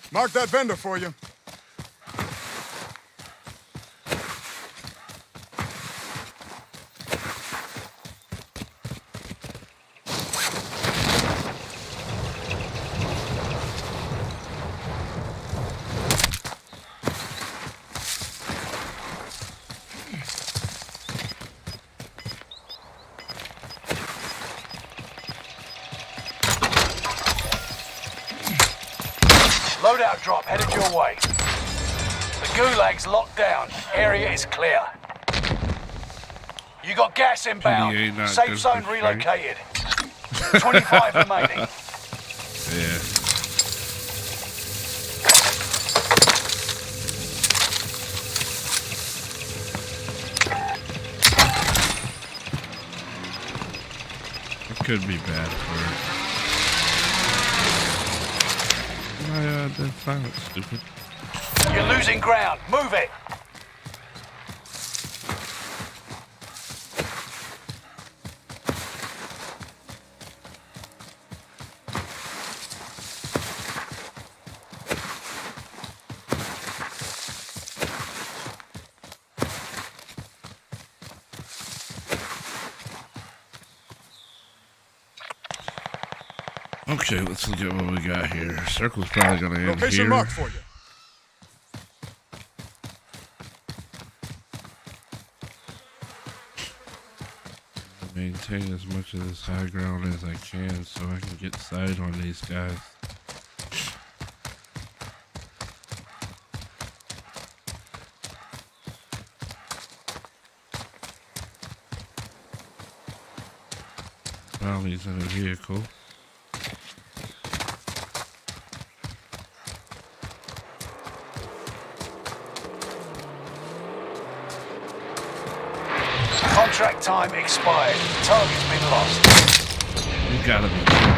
Mark that vendor for you. Loadout drop headed your way. The gulag's locked down. Area is clear. You got gas inbound. PDA not Safe just zone for relocated. 25 remaining. Yeah. It could be bad for it. That's silent, stupid. You're losing ground. Move it. Okay, let's look at what we got here. Circle's probably gonna end Location here. marked for you. Maintain as much of this high ground as I can so I can get sight on these guys. Bounty's in a vehicle. Contract time expired. Target's been lost. You gotta be kidding me.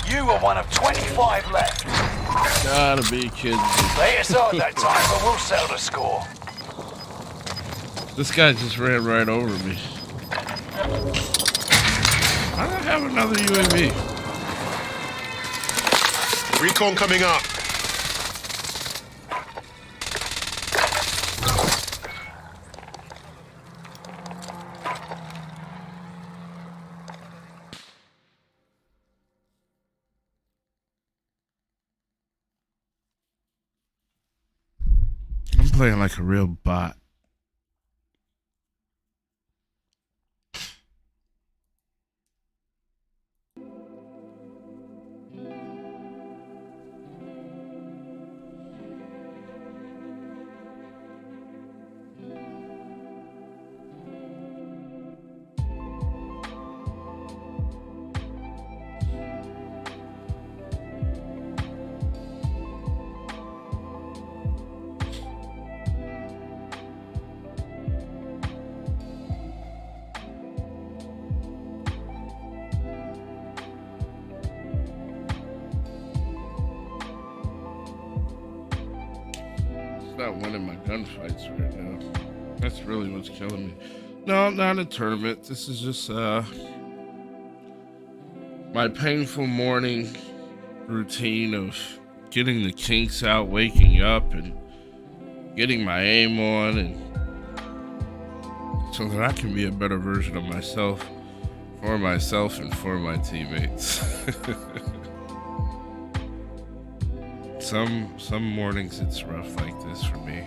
You were one of 25 left. Gotta be kidding me. They hit us hard that time, but we'll settle the score. This guy just ran right over me. I don't have another UAV. Recon coming up. I'm playing like a real bot. not winning my gunfights right now. That's really what's killing me. No, not a tournament. This is just my painful morning routine of getting the kinks out, waking up, and getting my aim on, and so that I can be a better version of myself, for myself and for my teammates. Some mornings it's rough like this for me.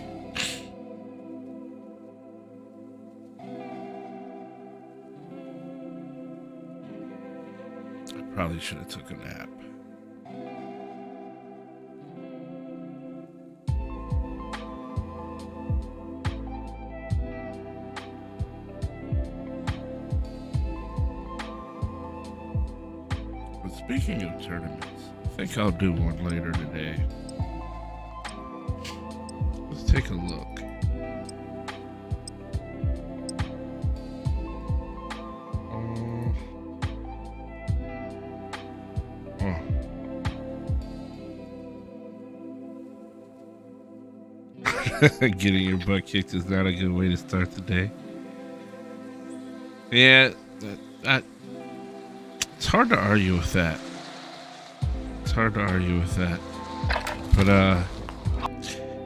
I probably should have took a nap. But speaking of tournaments, I think I'll do one later today. Let's take a look. Getting your butt kicked is not a good way to start the day. Yeah, it's hard to argue with that. But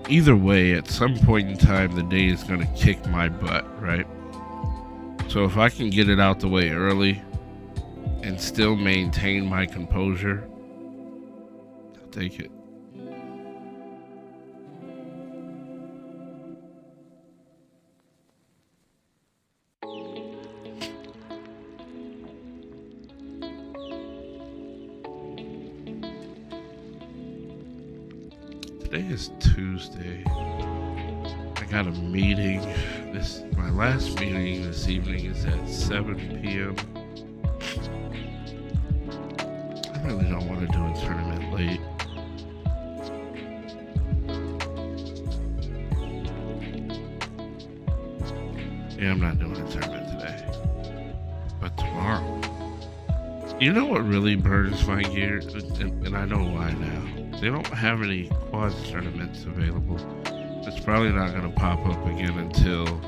either way, at some point in time, the day is gonna kick my butt, right? So if I can get it out the way early and still maintain my composure, I'll take it. Today is Tuesday. I got a meeting. My last meeting this evening is at 7 p.m. I really don't want to do a tournament late. Yeah, I'm not doing a tournament today. But tomorrow. You know what really burns my gears? And I know why now. They don't have any quads tournaments available. It's probably not going to pop up again until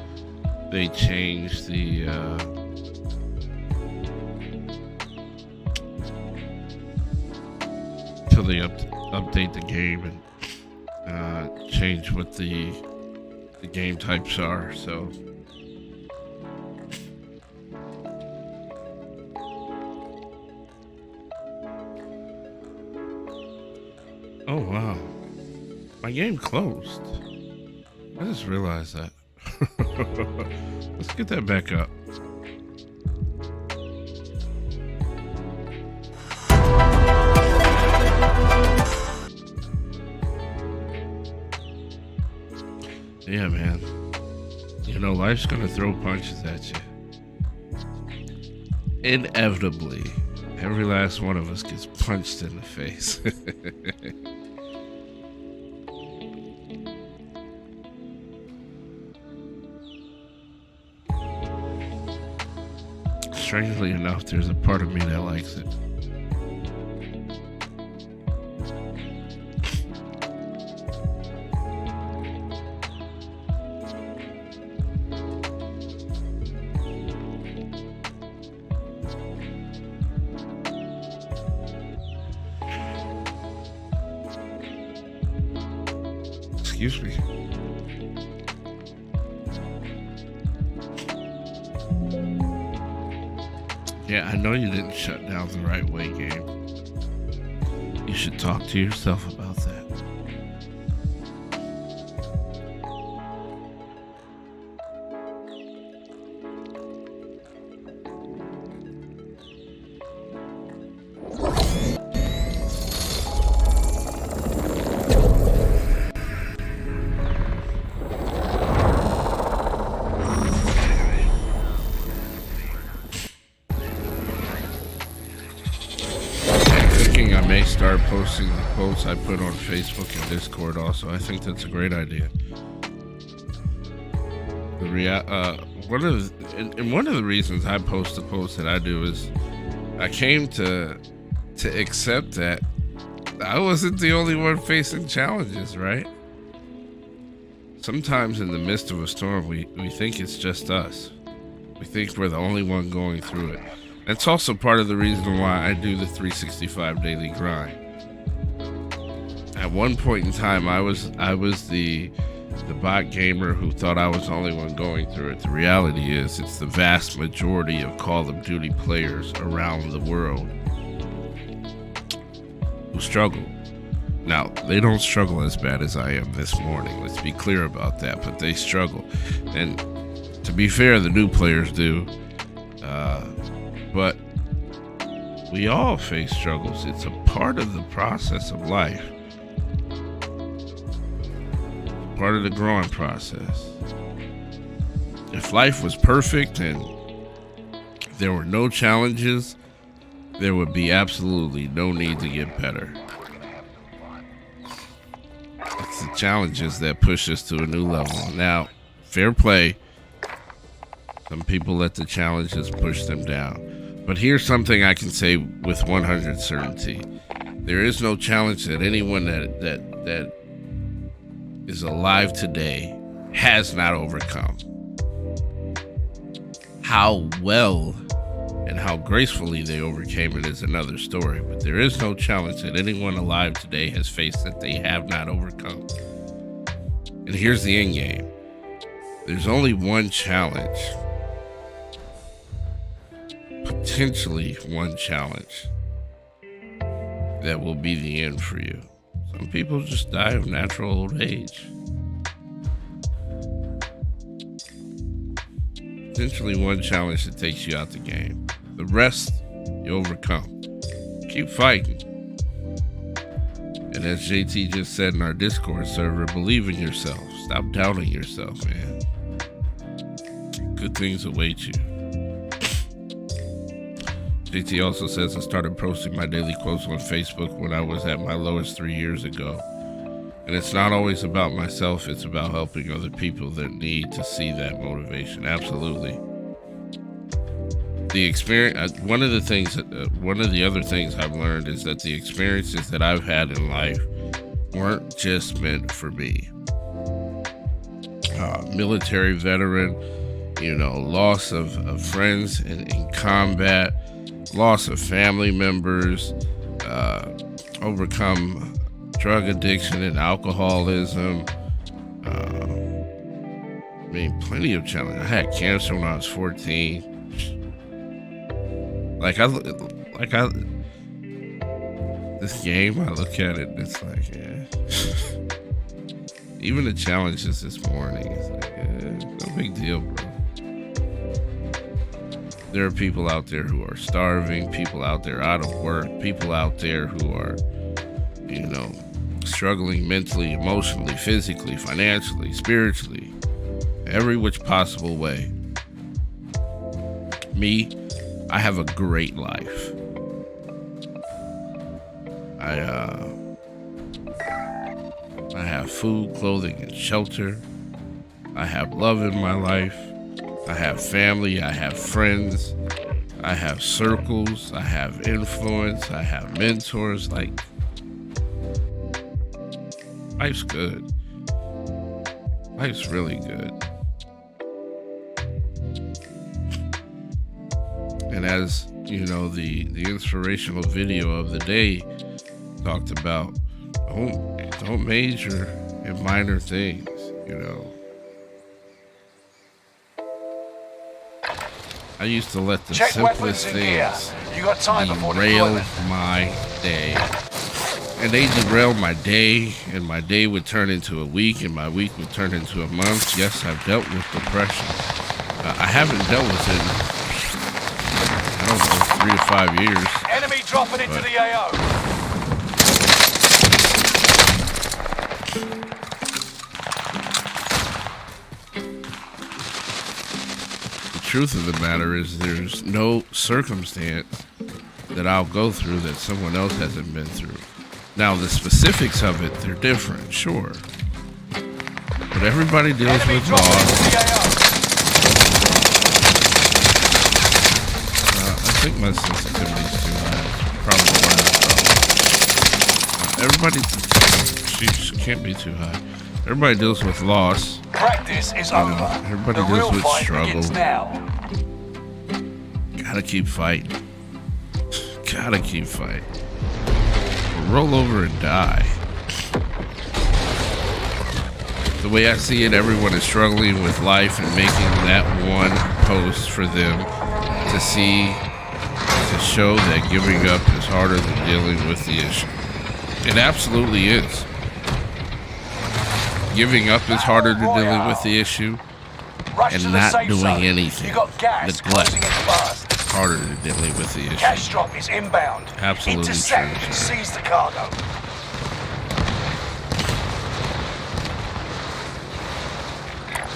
they change the until they update the game and change what the game types are. So oh wow, my game closed. I just realized that. Let's get that back up. Yeah, man. You know, life's gonna throw punches at you. Inevitably, every last one of us gets punched in the face. Strangely enough, there's a part of me that likes it. Excuse me. Yeah, I know you didn't shut down the right way, game. You should talk to yourself about that. I may start posting the quotes I put on Facebook and Discord also. I think that's a great idea. One of the reasons I post the quotes that I do is I came to accept that I wasn't the only one facing challenges, right? sometimes in the midst of a storm, we think it's just us. We think we're the only one going through it. That's also part of the reason why I do the 365 daily grind. At one point in time, I was the bot gamer who thought I was the only one going through it. The reality is, it's the vast majority of Call of Duty players around the world who struggle. Now, they don't struggle as bad as I am this morning. Let's be clear about that, but they struggle. And to be fair, the new players do. But we all face struggles. It's a part of the process of life. Part of the growing process. If life was perfect and there were no challenges, there would be absolutely no need to get better. It's the challenges that push us to a new level. Now, fair play. Some people let the challenges push them down. But here's something I can say with 100% certainty. There is no challenge that anyone that is alive today has not overcome. How well and how gracefully they overcame it is another story. But there is no challenge that anyone alive today has faced that they have not overcome. And here's the end game. There's only one challenge. Potentially one challenge that will be the end for you. Some people just die of natural old age. Potentially one challenge that takes you out the game. The rest you overcome. Keep fighting. And as JT just said in our Discord server, believe in yourself. Stop doubting yourself, man. Good things await you. JT also says I started posting my daily quotes on Facebook when I was at my lowest 3 years ago. And it's not always about myself, it's about helping other people that need to see that motivation. Absolutely. The experience, one of the other things I've learned is that the experiences that I've had in life weren't just meant for me. Military veteran, loss of friends in combat, loss of family members, overcome drug addiction and alcoholism. Plenty of challenges. I had cancer when I was 14. This game, I look at it and it's like, yeah. Even the challenges this morning, it's like, yeah, no big deal, bro. There are people out there who are starving, people out there out of work, people out there who are, struggling mentally, emotionally, physically, financially, spiritually, every which possible way. Me, I have a great life. I have food, clothing, and shelter. I have love in my life. I have family. I have friends. I have circles. I have influence. I have mentors. Life's good. Life's really good. And as the inspirational video of the day talked about, don't major in minor things, I used to let the simplest things derail my day. And they derailed my day, and my day would turn into a week, and my week would turn into a month. Yes, I've dealt with depression. I haven't dealt with it in, 3 to 5 years. Enemy dropping into the AO. The truth of the matter is there's no circumstance that I'll go through that someone else hasn't been through. Now, the specifics of it, they're different, sure. But everybody deals with loss. I think my sensitivity's too high. Probably why. Everybody, she can't be too high. Everybody deals with loss. Practice is over. Everybody The deals real with fight struggle. begins now. Gotta keep fighting. Gotta keep fighting. Roll over and die. The way I see it, everyone is struggling with life and making that one post for them to show that giving up is harder than dealing with the issue. It absolutely is. Giving up is harder than dealing with the issue, and not doing anything, neglect, harder than dealing with the issue. Cash drop is inbound. Absolutely Intercept true. and seize the cargo.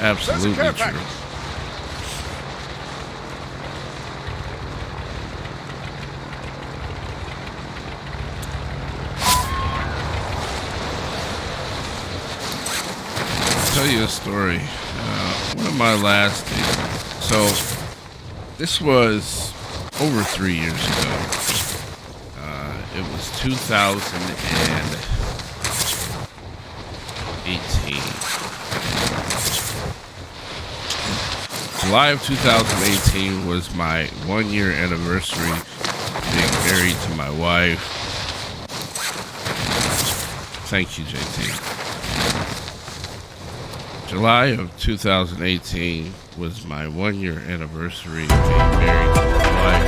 Absolutely true. I'll tell you a story. One of my last days. So this was over 3 years ago. It was 2018. July of 2018 was my 1 year anniversary being married to my wife. Thank you, JT. July of 2018 was my 1 year anniversary of being married to my wife.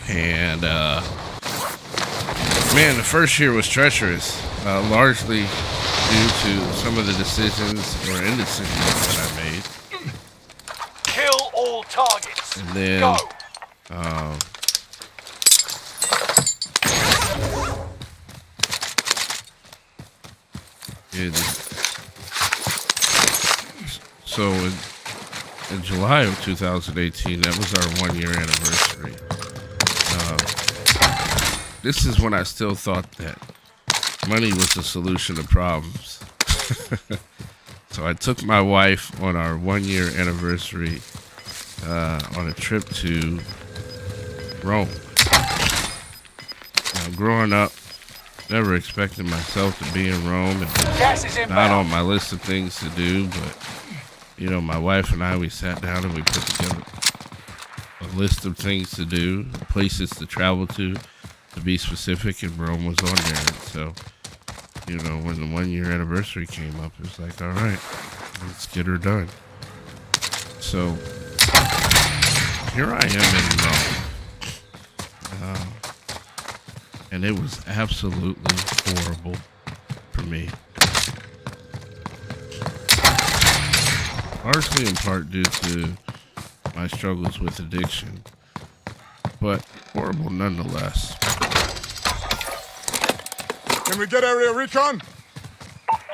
And, man, the first year was treacherous, largely due to some of the decisions or indecisions that I made. Kill all targets. And then, Go. So in July of 2018, that was our 1 year anniversary. This is when I still thought that money was the solution to problems. So I took my wife on our 1 year anniversary on a trip to Rome. Now, growing up, never expected myself to be in Rome. And not on my list of things to do, but, you know, my wife and I, we sat down and we put together a list of things to do, places to travel to be specific, and Rome was on there. And so, you know, when the 1 year anniversary came up, it was like, all right, let's get her done. So here I am in Rome. And it was absolutely horrible for me. Largely in part due to my struggles with addiction, but horrible nonetheless. Can we get area recon?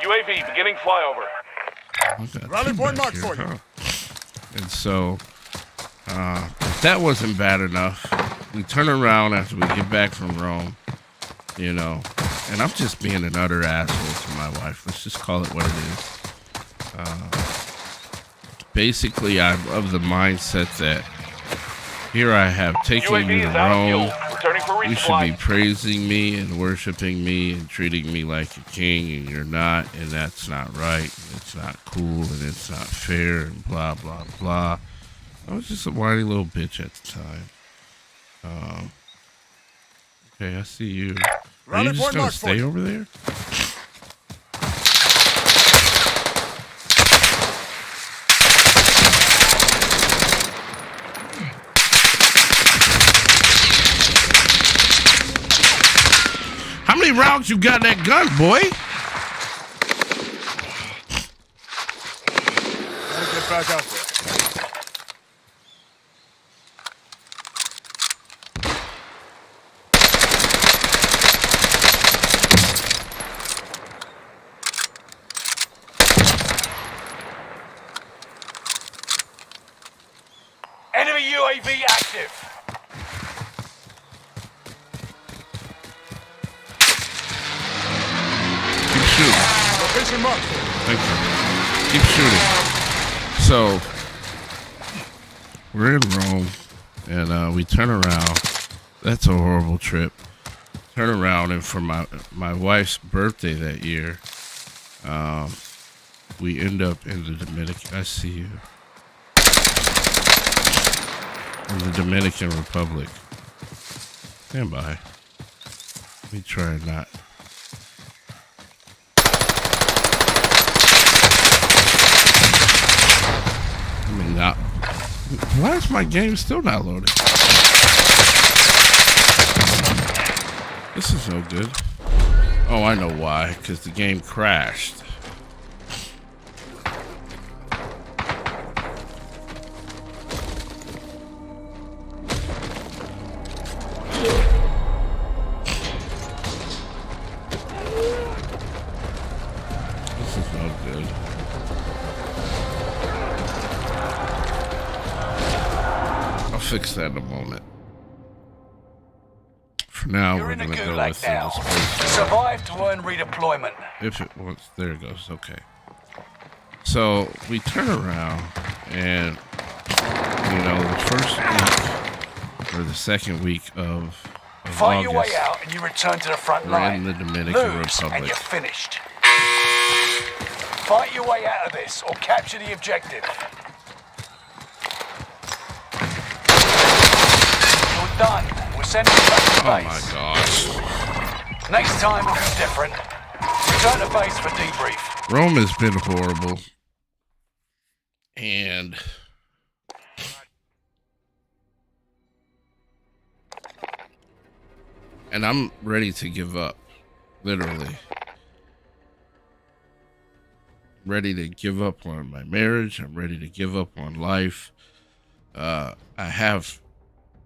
UAV beginning flyover. Rally point mark for you. And so, if that wasn't bad enough, we turn around after we get back from Rome, you know, and I'm just being an utter asshole to my wife. Let's just call it what it is. Basically, I'm of the mindset that here I have taken UAV you to is out of Rome. fuel. Returning for You should be resupply. praising me and worshiping me and treating me like a king, and you're not, and that's not right, and it's not cool, and it's not fair, and blah, blah, blah. I was just a whiny little bitch at the time. Okay, I see you. Are you just gonna stay over there? How many rounds you got in that gun, boy? Gotta get back out there. Enemy UAV active. Keep shooting. Location marked. Thank you. Keep shooting. So, we're in Rome, and we turn around. That's a horrible trip. turn around, and for my wife's birthday that year, we end up in the Dominican. I see you. In the Dominican Republic. Stand by. Let me try and not. I mean, not. Why is my game still not loading? This is no good. Oh, I know why. Because the game crashed. This is no good. I'll fix that in a moment. For now, You're we're in a going to go gulag with now. this. Survive to earn redeployment. If it wants, there it goes. Okay. So we turn around, and the first week or the second week of Fight August, your way out, and you return to the front we're line. in the Dominican Lose, Republic. and you're finished. Fight your way out of this, or capture the objective. You're done. We're sending you back to Oh my base. gosh. Next time will be different. Return to base for debrief. Rome has been horrible. And I'm ready to give up. Literally. Ready to give up on my marriage. I'm ready to give up on life. I have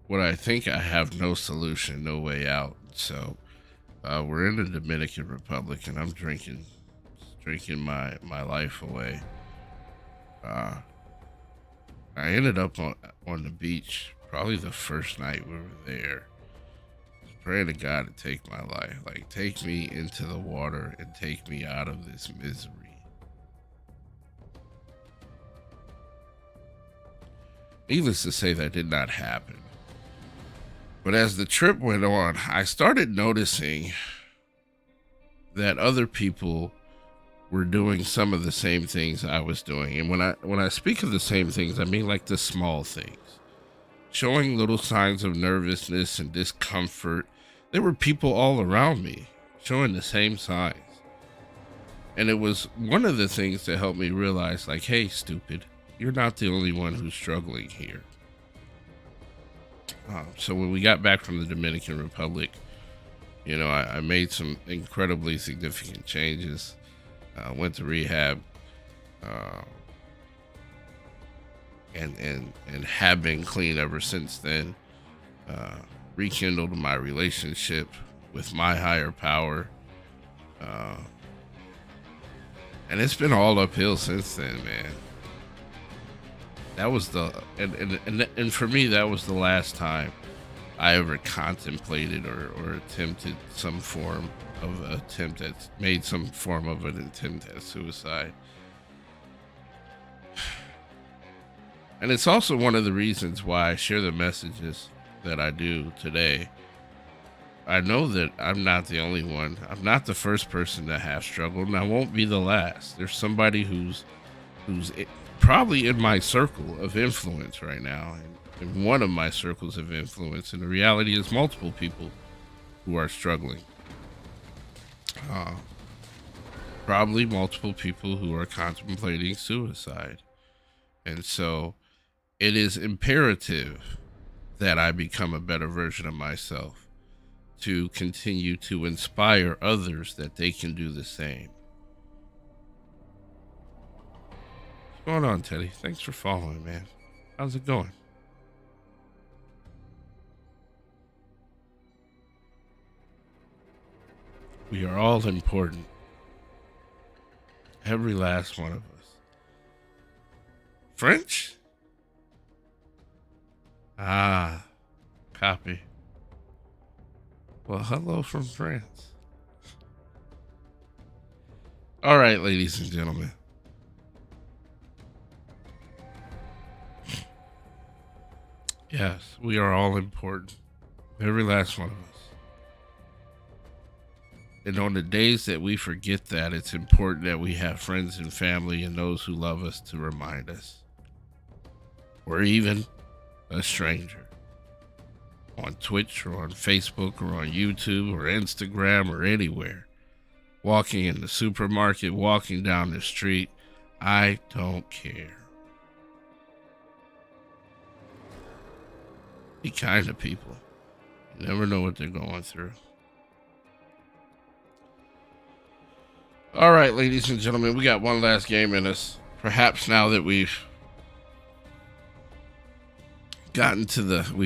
what I think I have no solution, no way out. So we're in the Dominican Republic, and I'm drinking my life away. I ended up on the beach probably the first night we were there, praying to God to take my life, like take me into the water and take me out of this misery. Needless to say, that did not happen. But as the trip went on, I started noticing that other people were doing some of the same things I was doing. And when I speak of the same things, I mean like the small things. Showing little signs of nervousness and discomfort. There were people all around me showing the same signs. And it was one of the things that helped me realize, like, hey, stupid, you're not the only one who's struggling here. So when we got back from the Dominican Republic, I made some incredibly significant changes. Went to rehab, and have been clean ever since then. Rekindled my relationship with my higher power, and it's been all uphill since then, man. That was and for me, that was the last time I ever contemplated or attempted some form of made some form of an attempt at suicide. And it's also one of the reasons why I share the messages that I do today. I know that I'm not the only one. I'm not the first person to have struggled, and I won't be the last. There's somebody who's probably in my circle of influence right now, and in one of my circles of influence, and the reality is multiple people who are struggling. Probably multiple people who are contemplating suicide. And so it is imperative that I become a better version of myself to continue to inspire others that they can do the same. What's going on, Teddy? Thanks for following, man. How's it going? We are all important. Every last one of us. French? Ah, copy. Well, hello from France. All right, ladies and gentlemen. Yes, we are all important. Every last one of us. And on the days that we forget that, it's important that we have friends and family and those who love us to remind us. Or even a stranger. On Twitch or on Facebook or on YouTube or Instagram or anywhere. Walking in the supermarket, walking down the street. I don't care. Be kind to people. You never know what they're going through. All right, ladies and gentlemen, we got one last game in us. Perhaps now that we've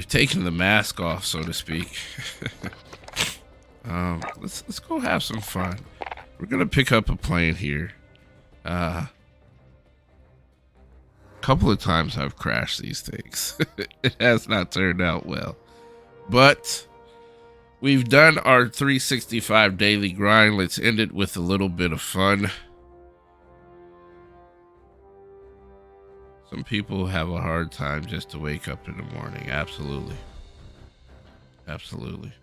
taken the mask off, so to speak. Let's go have some fun. We're gonna pick up a plane here. A couple of times I've crashed these things. It has not turned out well, but we've done our 365 daily grind. Let's end it with a little bit of fun. Some people have a hard time just to wake up in the morning. Absolutely. Absolutely.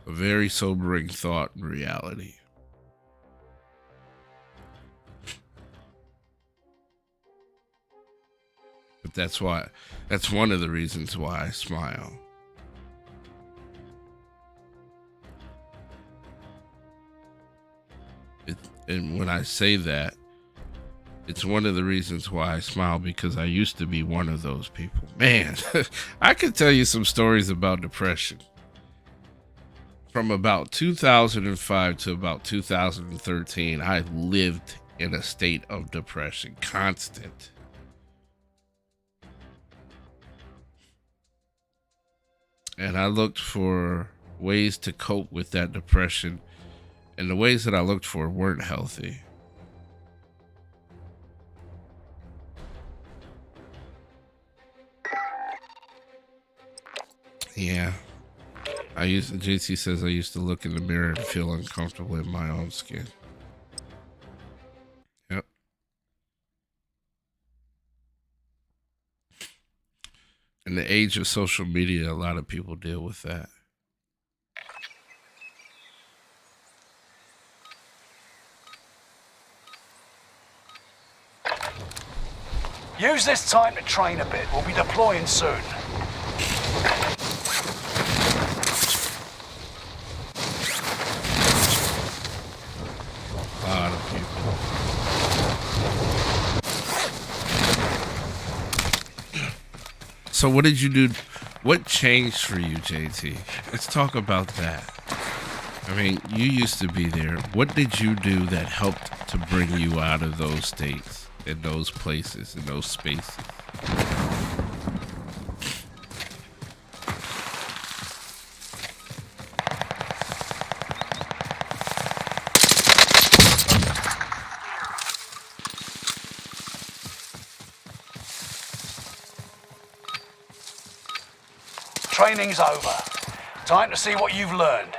A very sobering thought in reality. But that's one of the reasons why I smile. And when I say that, it's one of the reasons why I smile, because I used to be one of those people. Man, I could tell you some stories about depression. From about 2005 to about 2013, I lived in a state of depression, constant. And I looked for ways to cope with that depression, and the ways that I looked for weren't healthy. Yeah. JC says I used to look in the mirror and feel uncomfortable in my own skin. Yep. In the age of social media, a lot of people deal with that. Use this time to train a bit. We'll be deploying soon. A lot of people. So what did you do? What changed for you, JT? Let's talk about that. I mean, you used to be there. What did you do that helped to bring you out of those states, in those places, in those spaces? Training's over. Time to see what you've learned.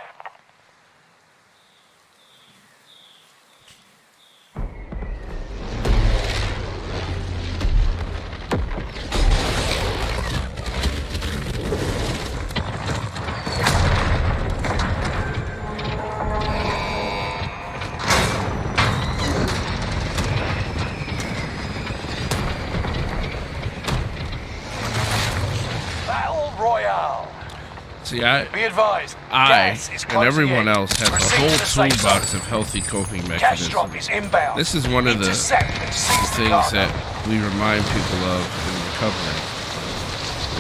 See, Be advised, and everyone else has a whole toolbox of healthy coping mechanisms. This is one of the things that we remind people of in recovery.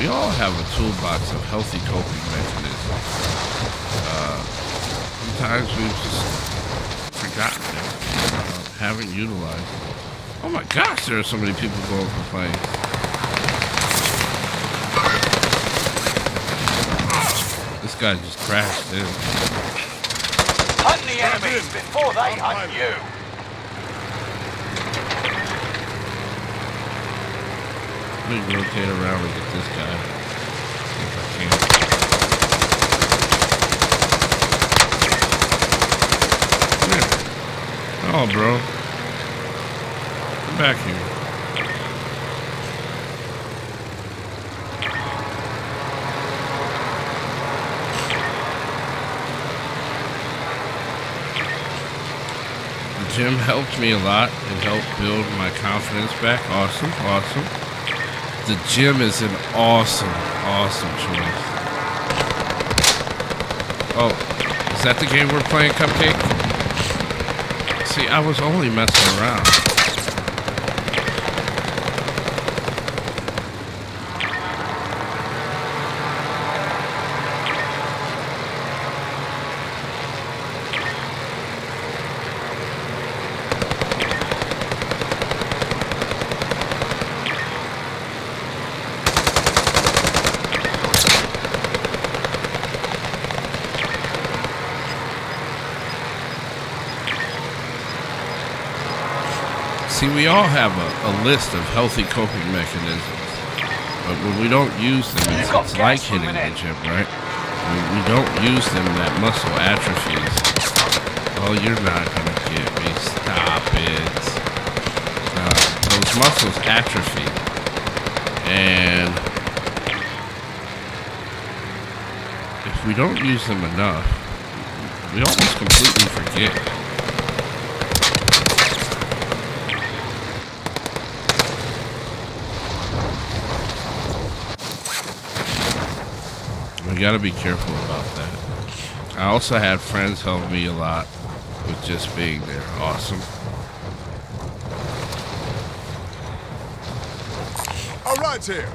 We all have a toolbox of healthy coping mechanisms. Sometimes we've just forgotten them, haven't utilized them. Oh my gosh, there are so many people going for planes. This guy just crashed in. Hunt the enemies before they hunt you. Let me rotate around and get this guy. If I can. Come here. Oh, bro. Come back here. gym helped me a lot. It helped build my confidence back. Awesome, awesome. The gym is an awesome, awesome choice. Oh, is that the game we're playing, Cupcake? See, I was only messing around. See, we all have a list of healthy coping mechanisms, but when we don't use them, it's like hitting the gym, right? When we don't use them, that muscle atrophies. Oh, you're not going to get me. Stop it. Those muscles atrophy. And if we don't use them enough, we almost completely forget. We gotta be careful about that. I also had friends help me a lot with just being there. Awesome. All right, here.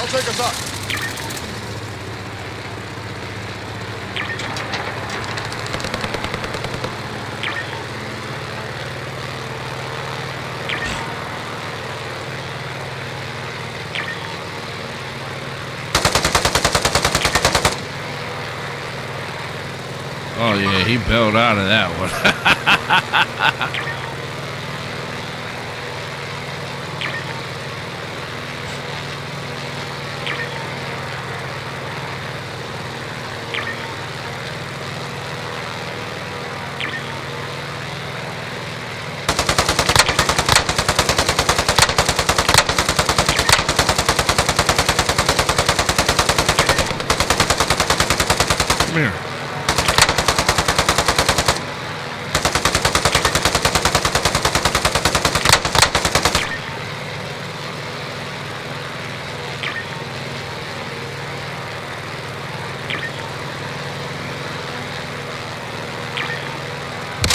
Take us up. Oh yeah, he bailed out of that one. Here.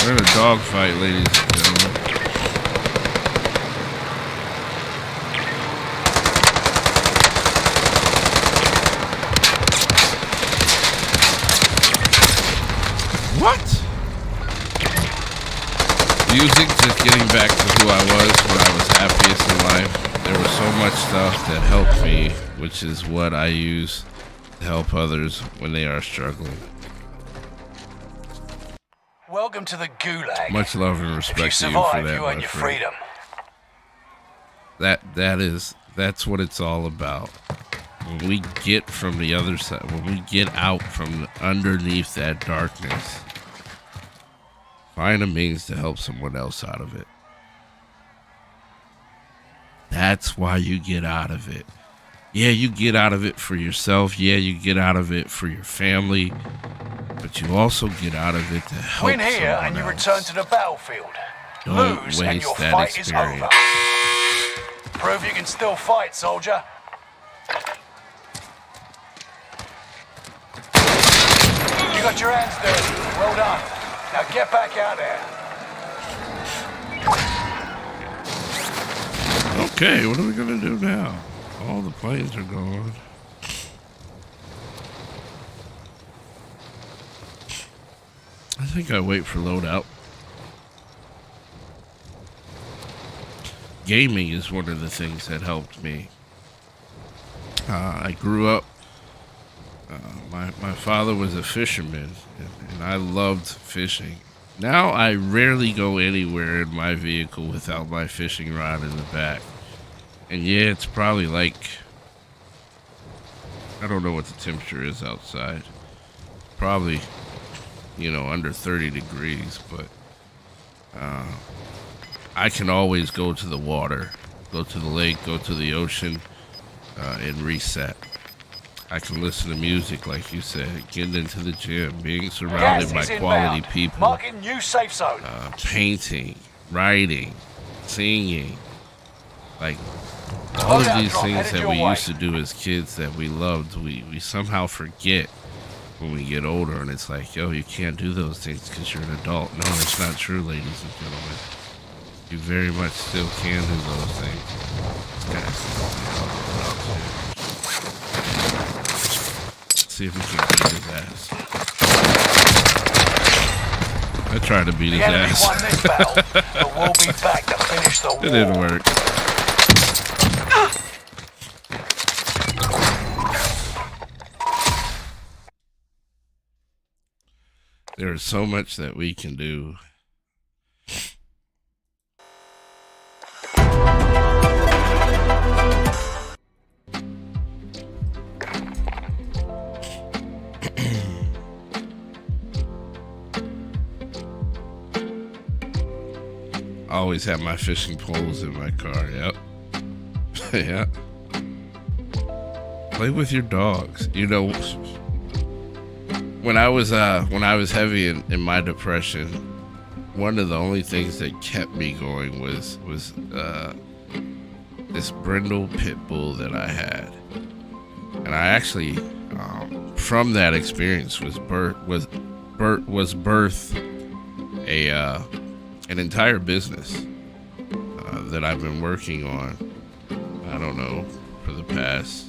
We're in a dogfight, ladies and gentlemen. What? Music, just getting back to who I was when I was happiest in life. There was so much stuff that helped me, which is what I use to help others when they are struggling. Welcome to the gulag. Much love and respect if you to you survive, for that, you earn your freedom. That's what it's all about. When we get from the other side, when we get out from underneath that darkness, find a means to help someone else out of it. That's why you get out of it. Yeah, you get out of it for yourself. Yeah, you get out of it for your family. But you also get out of it to help Win here someone and you else. return to the battlefield. Don't Lose and your waste that fight experience. is over. Prove you can still fight, soldier. You got your hands dirty. Well done. Now get back out there. Okay, what are we gonna do now? All the planes are gone. I think I wait for loadout. Gaming is one of the things that helped me. I grew up. My father was a fisherman, and I loved fishing. Now I rarely go anywhere in my vehicle without my fishing rod in the back. And yeah, it's probably like, I don't know what the temperature is outside. Probably, you know, under 30 degrees, but I can always go to the water, go to the lake, go to the ocean, and reset. I can listen to music, like you said, getting into the gym, being surrounded by quality people, Marking new safe zone. Painting, writing, singing, like all of these things that we used to do as kids that we loved, we somehow forget when we get older, and it's like, yo, you can't do those things because you're an adult. No, it's not true, ladies and gentlemen. You very much still can do those things. Let's see if we can beat his ass. I tried to beat his ass. Won this battle, but we'll be back to finish the war. It didn't work. There is so much that we can do. I always have my fishing poles in my car. Yep. Yeah. Play with your dogs. You know, when I was heavy in my depression, one of the only things that kept me going was this brindle pit bull that I had, and I actually from that experience was birthed an entire business that I've been working on. I don't know, for the past,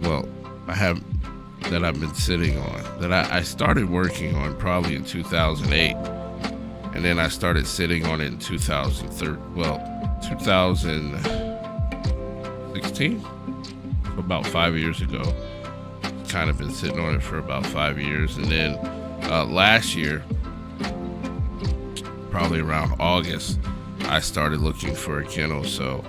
well, that I've been sitting on, that I started working on probably in 2008, and then I started sitting on it in 2016, about 5 years ago. Kind of been sitting on it for about 5 years, and then last year, probably around August, I started looking for a kennel. So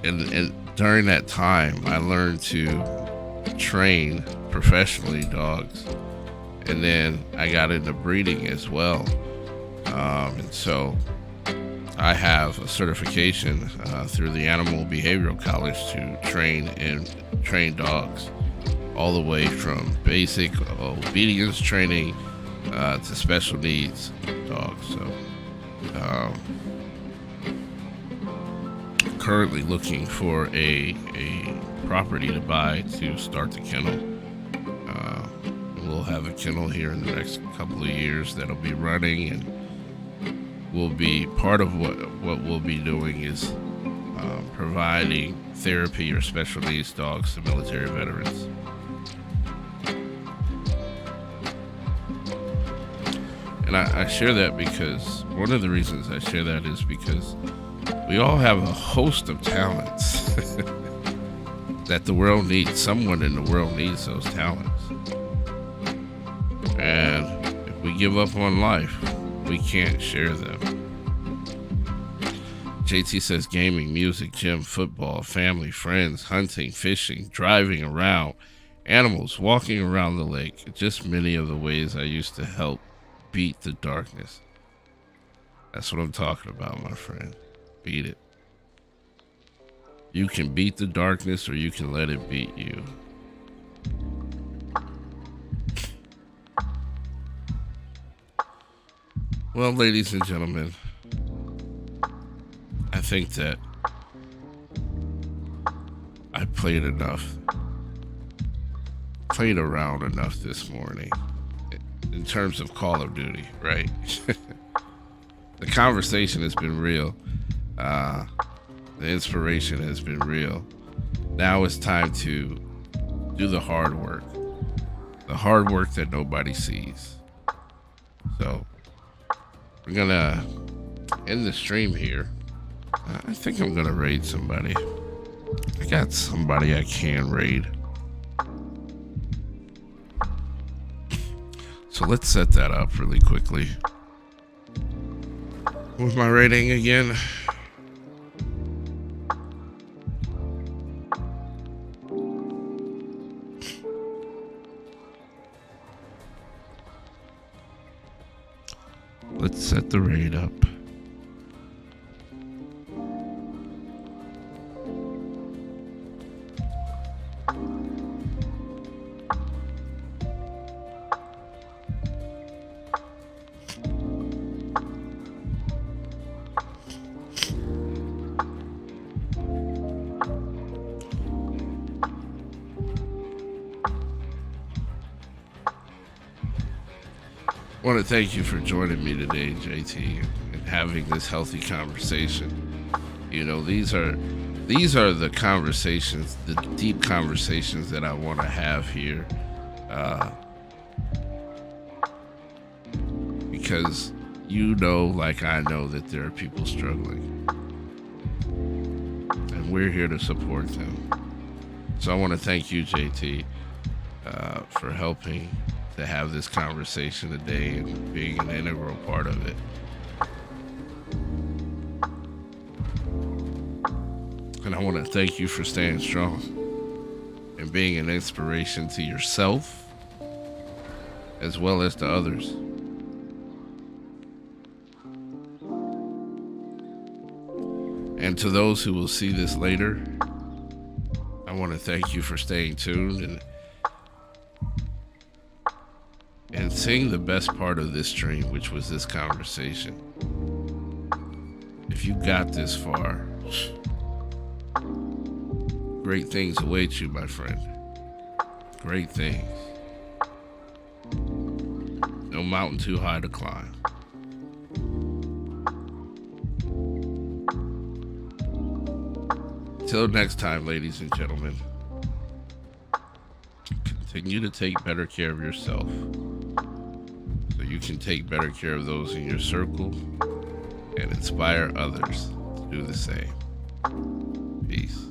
and during that time, I learned to train professionally dogs, and then I got into breeding as well. And so I have a certification through the Animal Behavioral College to train dogs, all the way from basic obedience training to special needs dogs. So currently looking for a property to buy to start the kennel. We'll have a kennel here in the next couple of years that'll be running, and will be part of what we'll be doing is providing therapy or special needs dogs to military veterans. And I share that because one of the reasons I share that is because we all have a host of talents that the world needs. Someone in the world needs those talents. And if we give up on life, we can't share them. JT says gaming, music, gym, football, family, friends, hunting, fishing, driving around, animals, walking around the lake. Just many of the ways I used to help beat the darkness. That's what I'm talking about, my friend. Beat it. You can beat the darkness, or you can let it beat you. Well, ladies and gentlemen, I think that I played around enough this morning in terms of Call of Duty, right? The conversation has been real. The inspiration has been real. Now it's time to do the hard work that nobody sees. So we're gonna end the stream here. I think I'm gonna raid somebody. I got somebody I can raid. So let's set that up really quickly. With my rating again. Let's set the rate up. I want to thank you for joining me today, JT, and having this healthy conversation. You know, these are the conversations, the deep conversations that I want to have here, because you know, like I know, that there are people struggling, and we're here to support them. So I want to thank you, JT, for helping to have this conversation today and being an integral part of it. And I want to thank you for staying strong and being an inspiration to yourself as well as to others. And to those who will see this later, I want to thank you for staying tuned and seeing the best part of this stream, which was this conversation. If you got this far, great things await you, my friend. Great things. No mountain too high to climb. Till next time, ladies and gentlemen, continue to take better care of yourself, so you can take better care of those in your circle and inspire others to do the same. Peace.